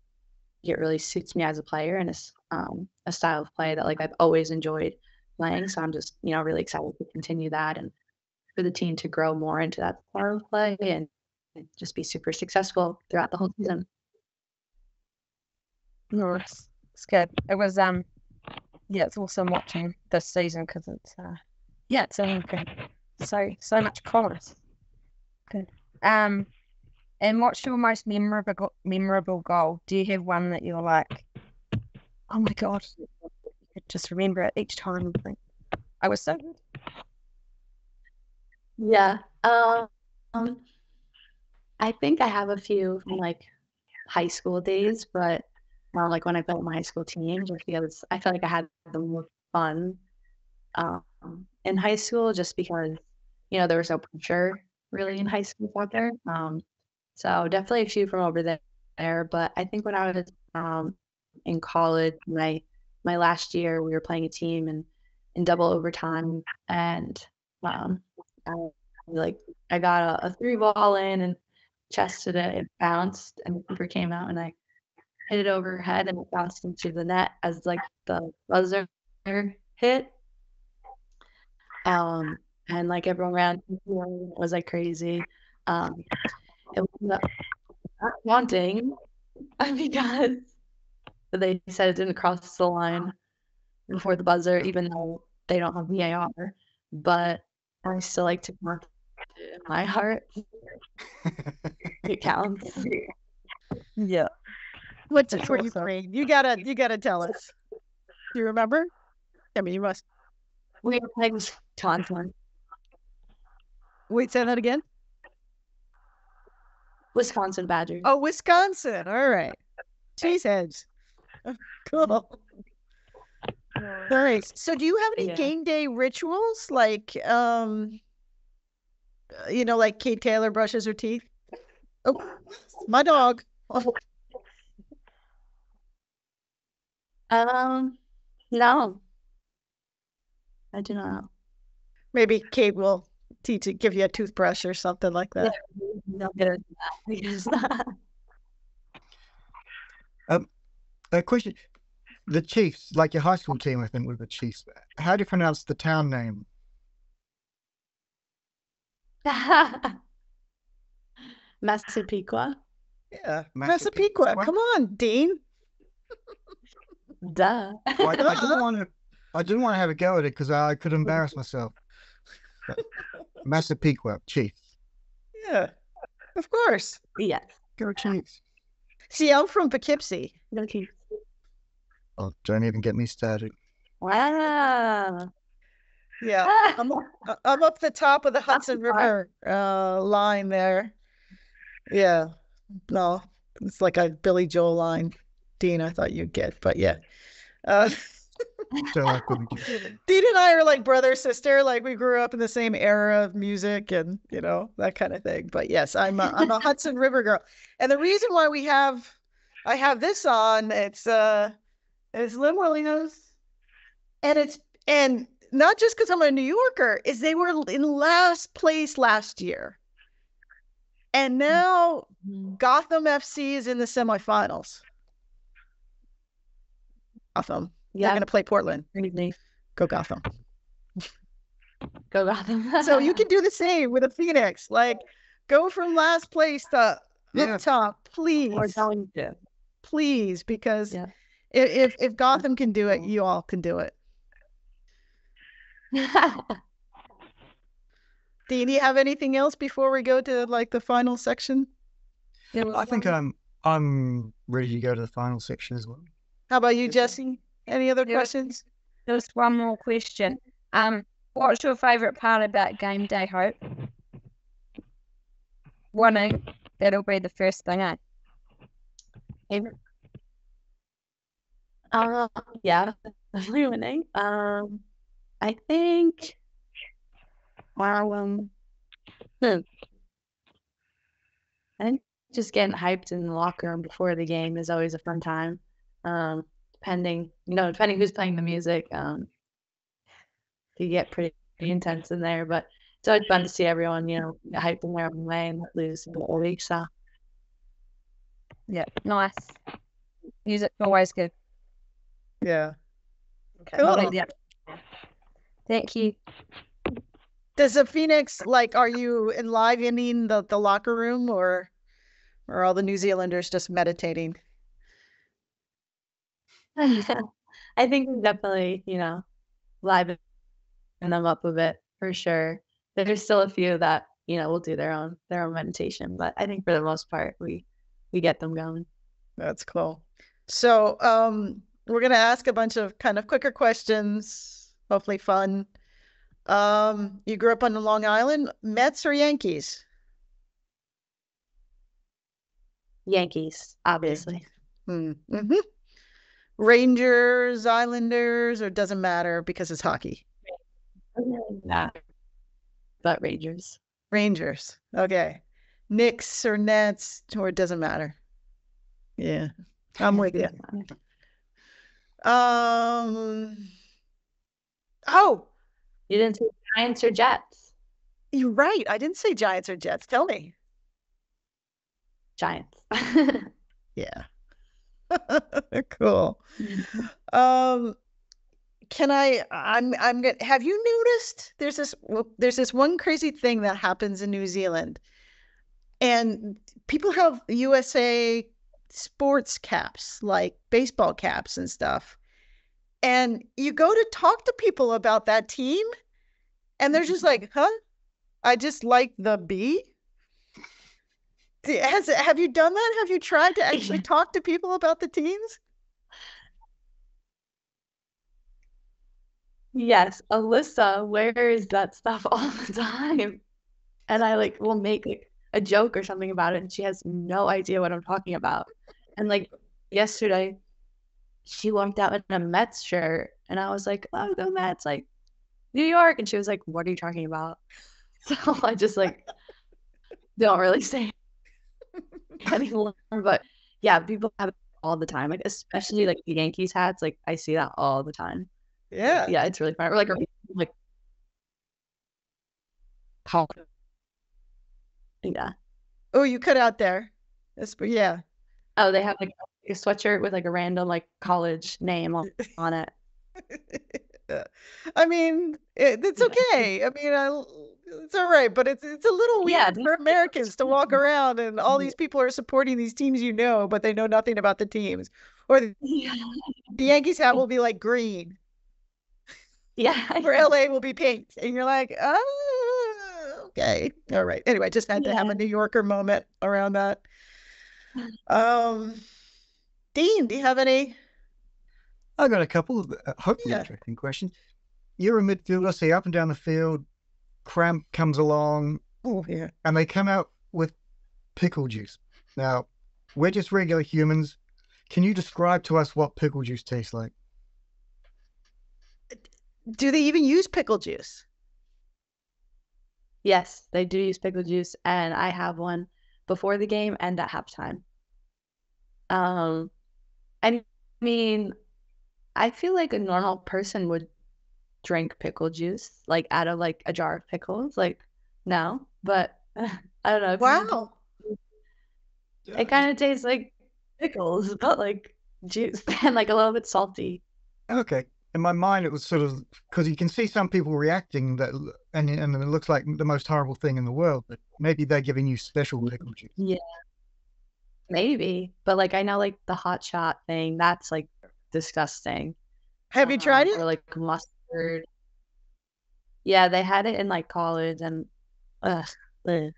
[SPEAKER 2] it really suits me as a player, and it's a style of play that like I've always enjoyed playing. So I'm just, really excited to continue that, and for the team to grow more into that style of play, and just be super successful throughout the whole season.
[SPEAKER 3] Nice. It's good. It was it's awesome watching this season, because it's it's good. So much promise. Good. And what's your most memorable goal? Do you have one that you're like, oh my god, you could just remember it each time and think, I was so good?
[SPEAKER 2] Yeah. I think I have a few from like high school days, but like when I built my high school team, just because I felt like I had the most fun in high school, just because, there was no pressure really in high school out there. So definitely a few from over there. But I think when I was in college, my last year, we were playing a team in double overtime, and I, like I got a three ball in and chested it. It bounced, and the keeper came out, and I hit it over her head, and it bounced into the net as like the buzzer hit. And like everyone ran, it was like crazy. It was not daunting because they said it didn't cross the line before the buzzer, even though they don't have VAR. But I still like to mark it in my heart. It counts.
[SPEAKER 3] Yeah.
[SPEAKER 1] What's it for Ukraine? You gotta tell us. Do you remember? I mean, you must.
[SPEAKER 2] We were playing Wisconsin.
[SPEAKER 1] Wait, say that again.
[SPEAKER 2] Wisconsin Badgers.
[SPEAKER 1] Oh, Wisconsin. All right. Cheeseheads. Cool. All right. So do you have any game day rituals like like Kate Taylor brushes her teeth? Oh, my dog.
[SPEAKER 2] No. I do not.
[SPEAKER 1] Maybe Kate will give you a toothbrush or something like that.
[SPEAKER 2] No, get that.
[SPEAKER 4] A question. The Chiefs, like your high school team, I think, with the Chiefs. How do you pronounce the town name?
[SPEAKER 2] Massapequa.
[SPEAKER 1] Yeah, Massapequa. Come on, Dean.
[SPEAKER 2] Duh.
[SPEAKER 4] Well, I didn't want to have a go at it because I could embarrass myself. Massapequa, Chiefs.
[SPEAKER 1] Yeah, of course.
[SPEAKER 2] Yes.
[SPEAKER 4] Go Chiefs.
[SPEAKER 1] See, I'm from Poughkeepsie.
[SPEAKER 2] Go Chiefs.
[SPEAKER 4] Oh, don't even get me started.
[SPEAKER 2] Wow.
[SPEAKER 1] Yeah, I'm up the top of the Hudson River line there. Yeah, no, it's like a Billy Joel line. Dean, I thought you'd get, but yeah.
[SPEAKER 4] So I couldn't get.
[SPEAKER 1] Dean and I are like brother, sister. Like we grew up in the same era of music and that kind of thing. But yes, I'm a Hudson River girl. And the reason why I have this on, it's Lynn Williams, and not just because I'm a New Yorker, is they were in last place last year. And now Gotham FC is in the semifinals. Gotham. Yeah. They're going to play Portland. Go Gotham.
[SPEAKER 2] Go Gotham.
[SPEAKER 1] So you can do the same with a Phoenix. Like, go from last place to the top, please.
[SPEAKER 2] Or telling you.
[SPEAKER 1] Please, because if Gotham can do it, you all can do it. Dean, do you have anything else before we go to like the final section?
[SPEAKER 4] I think I'm ready to go to the final section as well.
[SPEAKER 1] How about you, Jesse? Any other questions?
[SPEAKER 3] Just one more question. What's your favorite part about game day, Hope? Winning. That'll be the first thing, eh?
[SPEAKER 2] Yeah, definitely winning. I think. Wow. I think just getting hyped in the locker room before the game is always a fun time. Depending who's playing the music, you get pretty intense in there. But it's always fun to see everyone, get hyped in their own way and not lose all week. So.
[SPEAKER 3] Yeah, nice. Music's always good.
[SPEAKER 1] Yeah.
[SPEAKER 3] Okay. Cool. Thank you.
[SPEAKER 1] Does the Phoenix, are you enlivening the locker room or are all the New Zealanders just meditating?
[SPEAKER 2] I think we definitely, liven them up a bit for sure. There's still a few that, will do their own meditation, but I think for the most part we get them going. That's
[SPEAKER 1] cool. So we're gonna ask a bunch of kind of quicker questions, hopefully fun. You grew up on Long Island, Mets or Yankees?
[SPEAKER 2] Yankees, obviously.
[SPEAKER 1] Mm-hmm. Rangers, Islanders, or doesn't matter because it's hockey?
[SPEAKER 2] Yeah, but Rangers.
[SPEAKER 1] Rangers. Okay. Knicks or Nets, or it doesn't matter. Yeah, I'm with you. Oh,
[SPEAKER 2] You didn't say Giants or Jets?
[SPEAKER 1] you're right. I didn't say Giants or Jets. Tell me.
[SPEAKER 2] Giants.
[SPEAKER 1] Yeah. Cool. Can I'm gonna, have you noticed there's this one crazy thing that happens in New Zealand, and people have USA sports caps, like baseball caps and stuff. And you go to talk to people about that team, and they're just like, huh? I just like the B. Have you done that? Have you tried to actually talk to people about the teams?
[SPEAKER 2] Yes, Alyssa wears that stuff all the time. And I like will make like a joke or something about it, and she has no idea what I'm talking about. And like yesterday, she walked out in a Mets shirt, and I was like, "Oh, go Mets!" Like New York, and she was like, "What are you talking about?" So I just like don't really say anymore. But yeah, people have it all the time, like especially like the Yankees hats. Like I see that all the time.
[SPEAKER 1] Yeah.
[SPEAKER 2] Yeah, it's really fun. Or like yeah.
[SPEAKER 1] Oh, you cut out there. Yeah.
[SPEAKER 2] Oh, they have like a sweatshirt with like a random like college name on it.
[SPEAKER 1] I mean, it's okay. I mean, it's all right, but it's a little
[SPEAKER 2] Yeah,
[SPEAKER 1] weird for Americans to walk around and all these people are supporting these teams, but they know nothing about the teams. Or the Yankees hat will be like green,
[SPEAKER 2] yeah.
[SPEAKER 1] or LA will be pink, and you're like, oh, okay, all right. Anyway, just had to have a New Yorker moment around that. Dean, do you have any?
[SPEAKER 4] I got a couple of hopefully interesting questions. You're a midfielder, so you're up and down the field. Cramp comes along,
[SPEAKER 1] Oh, yeah.
[SPEAKER 4] and they come out with pickle juice. Now, we're just regular humans. Can you describe to us what pickle juice tastes like?
[SPEAKER 1] Do they even use pickle juice?
[SPEAKER 2] Yes, they do use pickle juice, and I have one before the game and at halftime. I mean, I feel like a normal person would drink pickle juice, like out of like a jar of pickles. Like, no, but I don't know.
[SPEAKER 1] Wow.
[SPEAKER 2] It kind of tastes like pickles, but like juice and like a little bit salty.
[SPEAKER 4] Okay. In my mind, it was sort of because you can see some people reacting that, and it looks like the most horrible thing in the world. But maybe they're giving you special pickle juice.
[SPEAKER 2] Yeah, maybe. But like I know like the hot shot thing, that's like disgusting.
[SPEAKER 1] Have you tried it?
[SPEAKER 2] Or like mustard. Yeah, they had it in like college and ugh.
[SPEAKER 1] Was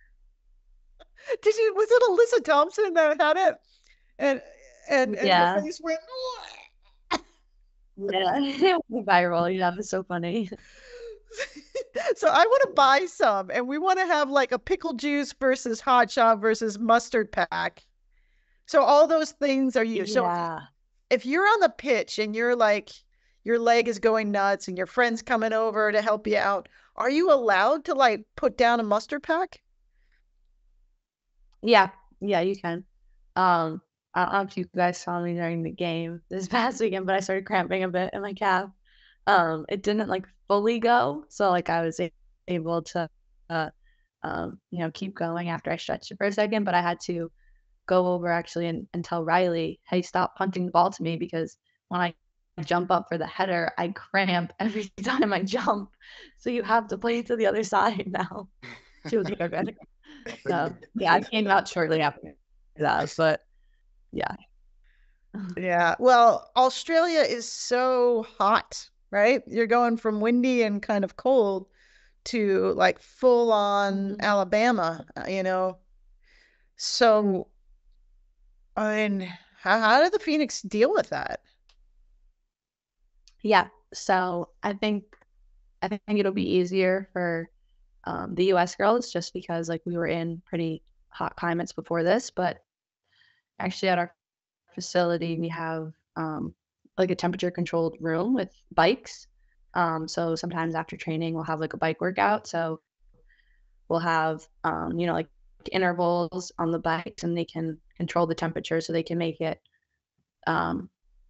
[SPEAKER 1] it Alyssa Thompson that had it? And
[SPEAKER 2] Yeah.
[SPEAKER 1] her face went.
[SPEAKER 2] Yeah, it went viral. Yeah, it's so funny.
[SPEAKER 1] So I want to buy some, and we want to have like a pickle juice versus hot shot versus mustard pack. So all those things are used. So
[SPEAKER 2] Yeah.
[SPEAKER 1] if you're on the pitch and you're like your leg is going nuts and your friend's coming over to help you out, are you allowed to like put down a mustard pack?
[SPEAKER 2] Yeah, you can. I don't know if you guys saw me during the game this past weekend, but I started cramping a bit in my calf. It didn't like fully go, so like I was able to, keep going after I stretched it for a second. But I had to go over actually and tell Riley, "Hey, stop punching the ball to me," because when I jump up for the header, I cramp every time I jump. So you have to play to the other side now. She was like, "Okay." So yeah, I came out shortly after that, but yeah.
[SPEAKER 1] Yeah. Well, Australia is so hot, right? You're going from windy and kind of cold to like full on Alabama, So, I mean, how did the Phoenix deal with that?
[SPEAKER 2] Yeah. So I think it'll be easier for the US girls just because like we were in pretty hot climates before this, but actually at our facility we have like a temperature controlled room with bikes. So sometimes after training, we'll have like a bike workout. So we'll have, like intervals on the bikes, and they can control the temperature so they can make it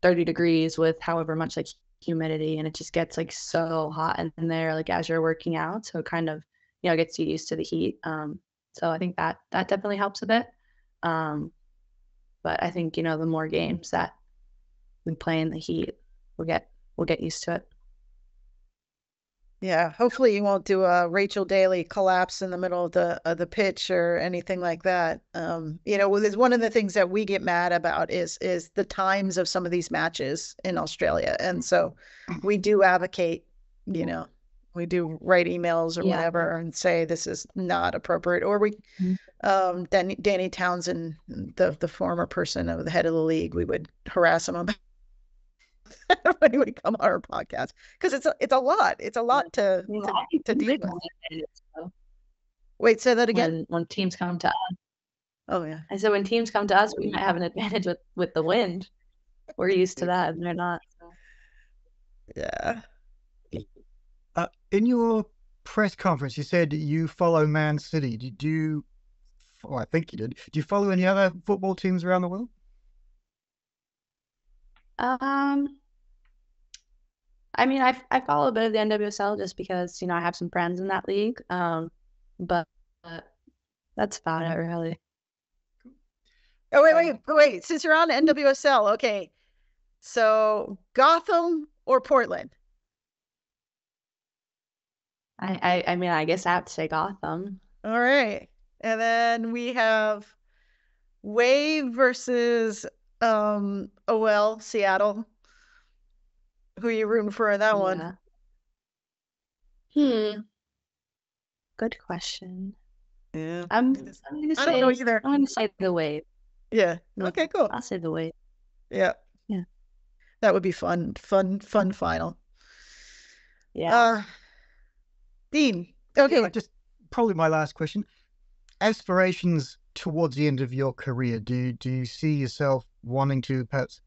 [SPEAKER 2] 30 degrees with however much like humidity, and it just gets like so hot in there like as you're working out. So it kind of, gets you used to the heat. So I think that definitely helps a bit. But I think, the more games that we play in the heat, we'll get used to it.
[SPEAKER 1] Yeah, hopefully you won't do a Rachel Daly collapse in the middle of the pitch or anything like that. There's one of the things that we get mad about is the times of some of these matches in Australia, and so we do advocate. We do write emails or whatever and say this is not appropriate, or we, Danny Townsend, the former person of the head of the league, we would harass him about when he would come on our podcast, because it's a lot to deal with. Wait, say that again.
[SPEAKER 2] When teams come to us.
[SPEAKER 1] Oh yeah.
[SPEAKER 2] I said when teams come to us, we might have an advantage with the wind. We're used to that, and they're not. So.
[SPEAKER 1] Yeah.
[SPEAKER 4] In your press conference, you said you follow Man City. Did you? Well, I think you did. Do you follow any other football teams around the world?
[SPEAKER 2] I mean, I follow a bit of the NWSL just because, I have some friends in that league. But that's about it, really.
[SPEAKER 1] Oh, wait. Since you're on NWSL, okay. So Gotham or Portland?
[SPEAKER 2] I mean, I guess I have to say Gotham.
[SPEAKER 1] All right. And then we have Wave versus OL Seattle. Who are you rooting for in that one?
[SPEAKER 2] Good question.
[SPEAKER 1] Yeah.
[SPEAKER 2] I'm gonna say,
[SPEAKER 1] I don't know either.
[SPEAKER 2] I'm gonna say the Wave.
[SPEAKER 1] Yeah. Okay, cool.
[SPEAKER 2] I'll say the Wave.
[SPEAKER 1] Yeah.
[SPEAKER 2] Yeah.
[SPEAKER 1] That would be fun final.
[SPEAKER 2] Yeah.
[SPEAKER 1] Dean. Okay.
[SPEAKER 4] Yeah, just probably my last question. Aspirations towards the end of your career. Do you see yourself wanting to perhaps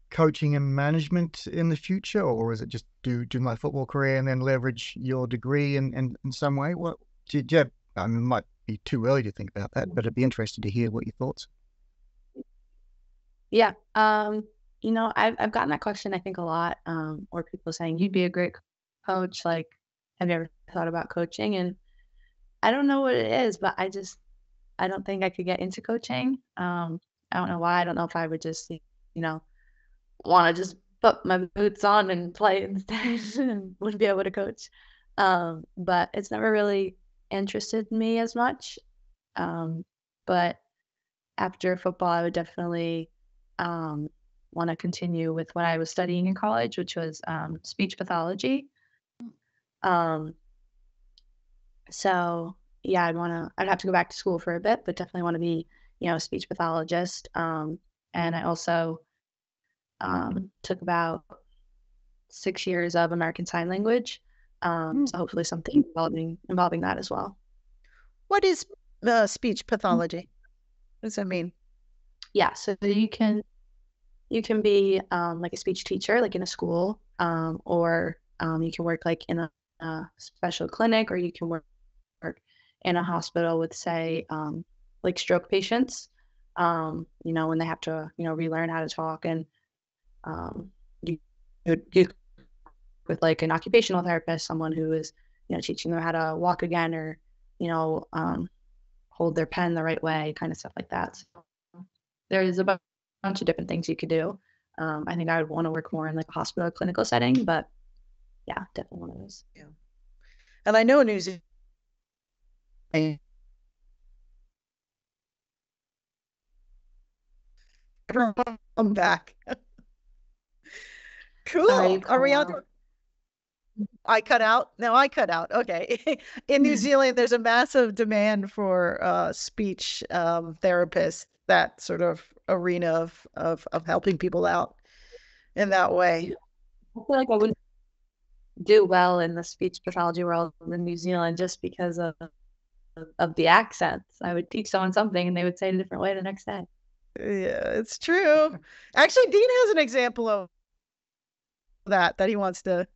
[SPEAKER 4] coaching and management in the future, or is it just do my football career and then leverage your degree in some way? What do you have? I mean, it might be too early to think about that, but I'd be interested to hear what your thoughts.
[SPEAKER 2] Yeah. I've gotten that question, I think, a lot, or people saying you'd be a great coach. Like, have you ever thought about coaching? And I don't know what it is, but I don't think I could get into coaching. I don't know why. I don't know if I would just, want to just put my boots on and play instead and wouldn't be able to coach. But it's never really interested me as much. But after football, I would definitely want to continue with what I was studying in college, which was speech pathology. So yeah, I'd have to go back to school for a bit, but definitely want to be, a speech pathologist. And I also took about 6 years of American Sign Language. So hopefully something involving that as well.
[SPEAKER 1] What is speech pathology? What does that mean?
[SPEAKER 2] Yeah, so you can be like a speech teacher, like in a school, or you can work like in a special clinic, or you can work in a hospital with, say, like stroke patients, when they have to, relearn how to talk, and you with like an occupational therapist, someone who is, teaching them how to walk again, or, hold their pen the right way, kind of stuff like that. So there's a bunch of different things you could do. I think I would want to work more in like a hospital clinical setting, but yeah, definitely one of those.
[SPEAKER 1] Yeah. And I know New Zealand. I'm back. Cool.
[SPEAKER 2] Sorry,
[SPEAKER 1] are we on? I cut out. No, I cut out. Okay. In New Zealand, there's a massive demand for speech therapists, that sort of arena of helping people out in that way.
[SPEAKER 2] I feel like I wouldn't do well in the speech pathology world in New Zealand just because of the accents. I would teach someone something and they would say it a different way the next day.
[SPEAKER 1] Yeah, it's true. Actually, Dean has an example of that he wants to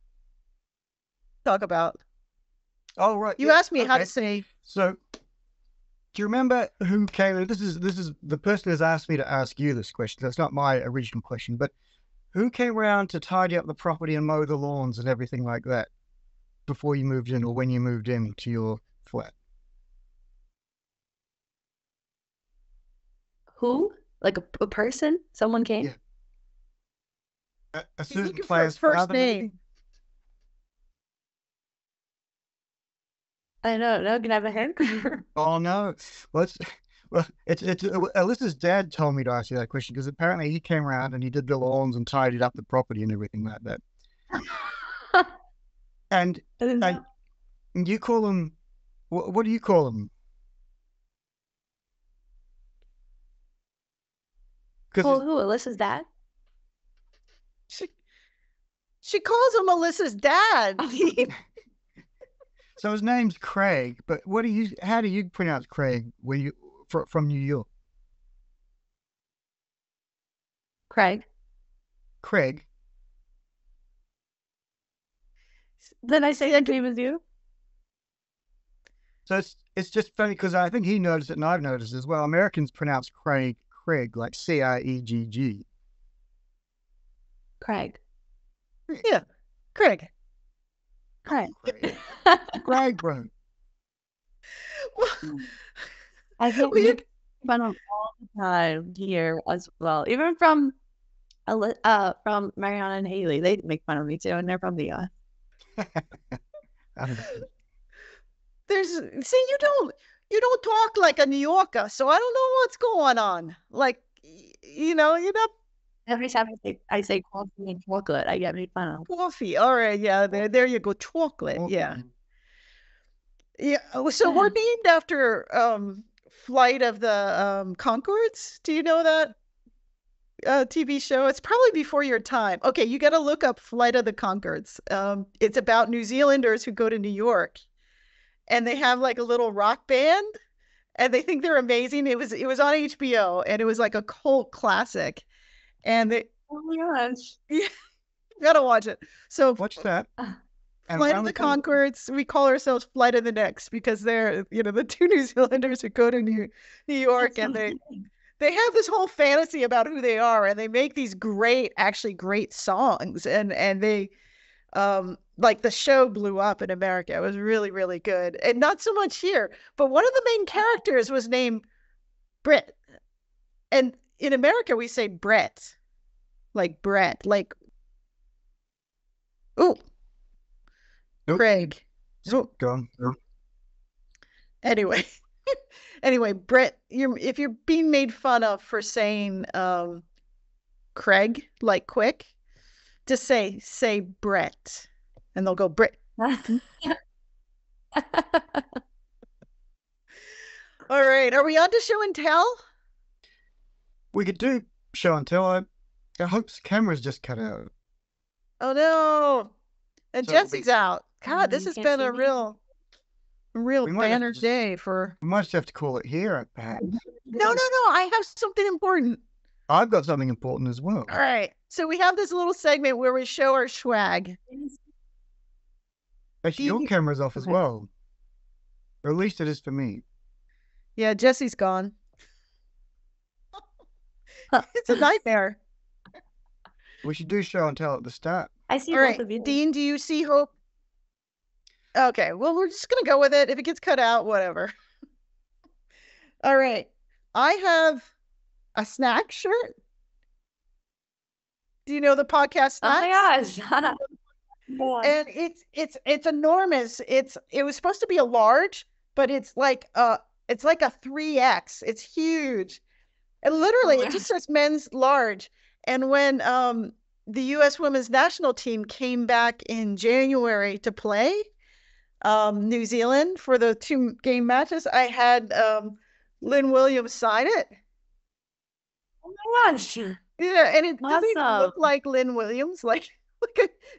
[SPEAKER 1] talk about.
[SPEAKER 4] Oh, right.
[SPEAKER 1] You
[SPEAKER 4] yeah,
[SPEAKER 1] asked me how to
[SPEAKER 4] okay.
[SPEAKER 1] say.
[SPEAKER 4] So, do you remember who came? This is the person has asked me to ask you this question. That's not my original question, but who came around to tidy up the property and mow the lawns and everything like that before you moved in, or when you moved in to your flat?
[SPEAKER 2] Who? Like a person? Someone came?
[SPEAKER 4] Yeah. A
[SPEAKER 1] He's
[SPEAKER 4] certain
[SPEAKER 1] looking for
[SPEAKER 4] player's
[SPEAKER 1] first
[SPEAKER 4] father, maybe?
[SPEAKER 1] name.
[SPEAKER 2] I don't know. Can I have a hint?
[SPEAKER 4] Oh no. Well, it's Alyssa's dad told me to ask you that question because apparently he came around and he did the lawns and tidied up the property and everything like that. And
[SPEAKER 2] I didn't know.
[SPEAKER 4] you call him, what do you call him?
[SPEAKER 2] Well,
[SPEAKER 4] Because
[SPEAKER 2] who? Alyssa's dad?
[SPEAKER 1] She calls him Alyssa's dad.
[SPEAKER 4] so his name's Craig, but how do you pronounce Craig when you from New York?
[SPEAKER 2] Craig.
[SPEAKER 4] Craig.
[SPEAKER 2] Then I say the same as you.
[SPEAKER 4] So it's just funny because I think he noticed it and I've noticed as well. Americans pronounce Craig like Cregg.
[SPEAKER 2] Craig.
[SPEAKER 1] Yeah, Craig.
[SPEAKER 2] Craig.
[SPEAKER 4] Craig, bro.
[SPEAKER 2] I think we make fun of all the time here as well. Even from Mariana and Haley, they make fun of me too, and they're from the US.
[SPEAKER 1] See, you don't talk like a New Yorker, so I don't know what's going on. Like, you're not
[SPEAKER 2] Every time I say coffee and chocolate, I get made fun of.
[SPEAKER 1] coffee. All right, yeah, there you go, chocolate. Yeah. Yeah. So we're named after Flight of the Conchords. Do you know that TV show? It's probably before your time. Okay, you got to look up Flight of the Conchords. It's about New Zealanders who go to New York, and they have like a little rock band, and they think they're amazing. It was on HBO, and it was like a cult classic. And
[SPEAKER 2] oh my gosh,
[SPEAKER 1] you gotta watch it. So
[SPEAKER 4] watch that.
[SPEAKER 1] Flight of the Conchords. We call ourselves Flight of the Necks because they're the two New Zealanders who go to New York, and they have this whole fantasy about who they are, and they make these great songs, and they like the show blew up in America. It was really, really good, and not so much here. But one of the main characters was named Britt, and in America we say Brett, like Brett, like ooh. Nope. Craig.
[SPEAKER 4] Oh, go on.
[SPEAKER 1] Anyway, Brett, if you're being made fun of for saying Craig, like quick, just say Brett, and they'll go Brett. All right, are we on to show and tell?
[SPEAKER 4] We could do show and tell. I hope the camera's just cut out.
[SPEAKER 1] Oh no. And so Jesse's out. God, this has been a real banner day for.
[SPEAKER 4] We might just have to call it here, perhaps.
[SPEAKER 1] No. I have something important.
[SPEAKER 4] I've got something important as well.
[SPEAKER 1] All right. So we have this little segment where we show our swag.
[SPEAKER 4] Actually, your camera's off as well. Or at least it is for me.
[SPEAKER 1] Yeah, Jesse's gone. It's a nightmare.
[SPEAKER 4] We should do show and tell at the start.
[SPEAKER 2] I see.
[SPEAKER 1] All right, Dean, do you see Hope? Okay, well, we're just gonna go with it. If it gets cut out, whatever. All right, I have a snack shirt. Do you know the podcast Snacks?
[SPEAKER 2] Oh my gosh!
[SPEAKER 1] And it's enormous. It was supposed to be a large, but it's like a 3X. It's huge, and literally it just says men's large. And when the U.S. women's national team came back in January to play New Zealand for the 2-game matches, I had Lynn Williams sign it.
[SPEAKER 2] Oh my gosh!
[SPEAKER 1] Yeah, and it doesn't even look like Lynn Williams. Like,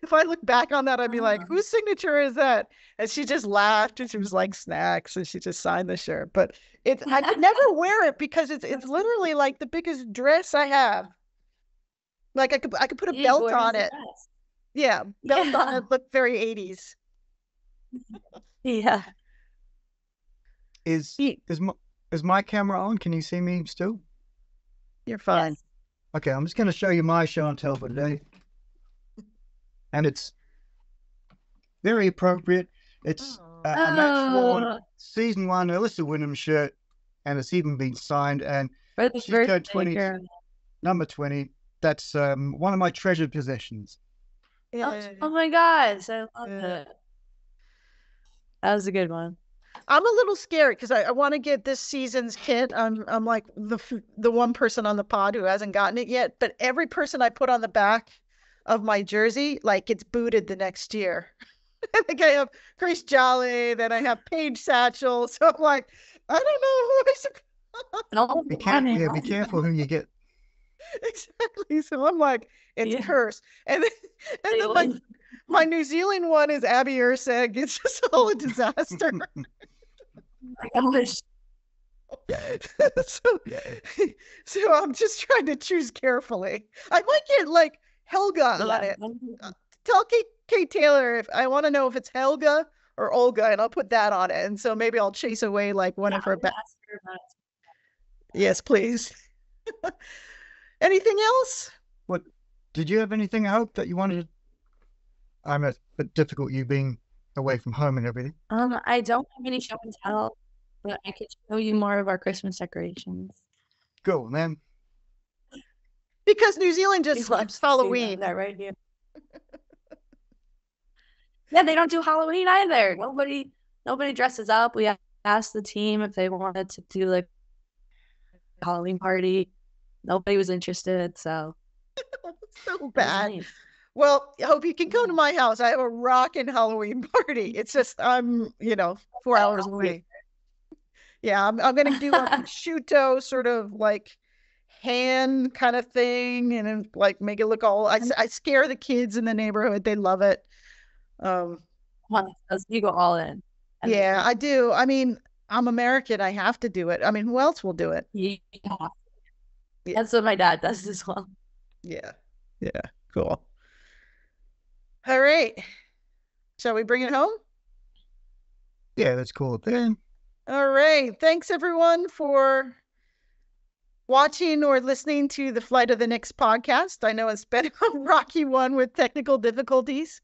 [SPEAKER 1] if I look back on that, I'd be like, whose signature is that? And she just laughed, and she was like, Snacks, and she just signed the shirt. But I could never wear it because it's literally like the biggest dress I have. Like I could put a belt on it. Yeah, belt on it, look very 80s.
[SPEAKER 2] Yeah.
[SPEAKER 4] Is my camera on? Can you see me still?
[SPEAKER 1] You're fine.
[SPEAKER 2] Yes.
[SPEAKER 4] Okay, I'm just going to show you my show and tell for today. And it's very appropriate. It's a match worn season 1 Alyssa Wynnum shirt, and it's even been signed. And she's turned 20, number 20. That's one of my treasured possessions.
[SPEAKER 1] Yeah.
[SPEAKER 2] Oh my gosh, I love it. That was a good one.
[SPEAKER 1] I'm a little scared because I want to get this season's kit. I'm like the one person on the pod who hasn't gotten it yet. But every person I put on the back of my jersey, like, gets booted the next year. I think I have Grace Jolly, then I have Paige Satchel. So I'm like, I don't know who
[SPEAKER 4] Be careful who you get.
[SPEAKER 1] Exactly. So I'm like, it's cursed. And then my New Zealand one is Abby Urseg. It's just all a disaster. So I'm just trying to choose carefully. I might get like Helga on it. Tell Kate Taylor if I want to know if it's Helga or Olga, and I'll put that on it. And so maybe I'll chase away like one of her back. Yes, please. Anything else?
[SPEAKER 4] What did you have anything, I hope, that you wanted? I'm a bit difficult, you being away from home and everything.
[SPEAKER 2] I don't have any show and tell, but I could show you more of our Christmas decorations.
[SPEAKER 4] Cool, man.
[SPEAKER 1] Because New Zealand just loves Halloween.
[SPEAKER 2] That right here. Yeah, they don't do Halloween either. Nobody dresses up. We asked the team if they wanted to do like a Halloween party. Nobody was interested, so.
[SPEAKER 1] So bad. Well, I hope you can come to my house. I have a rockin' Halloween party. It's just I'm 4 hours away. Yeah, I'm gonna do a prosciutto sort of like hand kind of thing, and then like make it look all. I scare the kids in the neighborhood. They love it.
[SPEAKER 2] You go all in.
[SPEAKER 1] Yeah, I do. I mean, I'm American. I have to do it. I mean, who else will do it?
[SPEAKER 2] Yeah. That's what my dad does as well.
[SPEAKER 1] Yeah. Cool. All right. Shall we bring it home?
[SPEAKER 4] Yeah, let's call it then.
[SPEAKER 1] All right. Thanks, everyone, for watching or listening to the Flight of the Knicks podcast. I know it's been a rocky one with technical difficulties,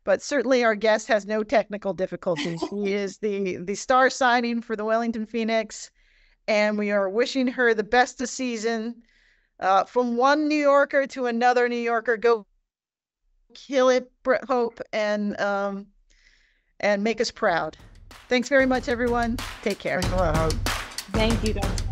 [SPEAKER 1] but certainly our guest has no technical difficulties. He is the star signing for the Wellington Phoenix, and we are wishing her the best of season. From one New Yorker to another New Yorker, go kill it, Hope, and make us proud. Thanks very much, everyone. Take care.
[SPEAKER 4] Thanks a lot, Hope.
[SPEAKER 2] Thank you, guys.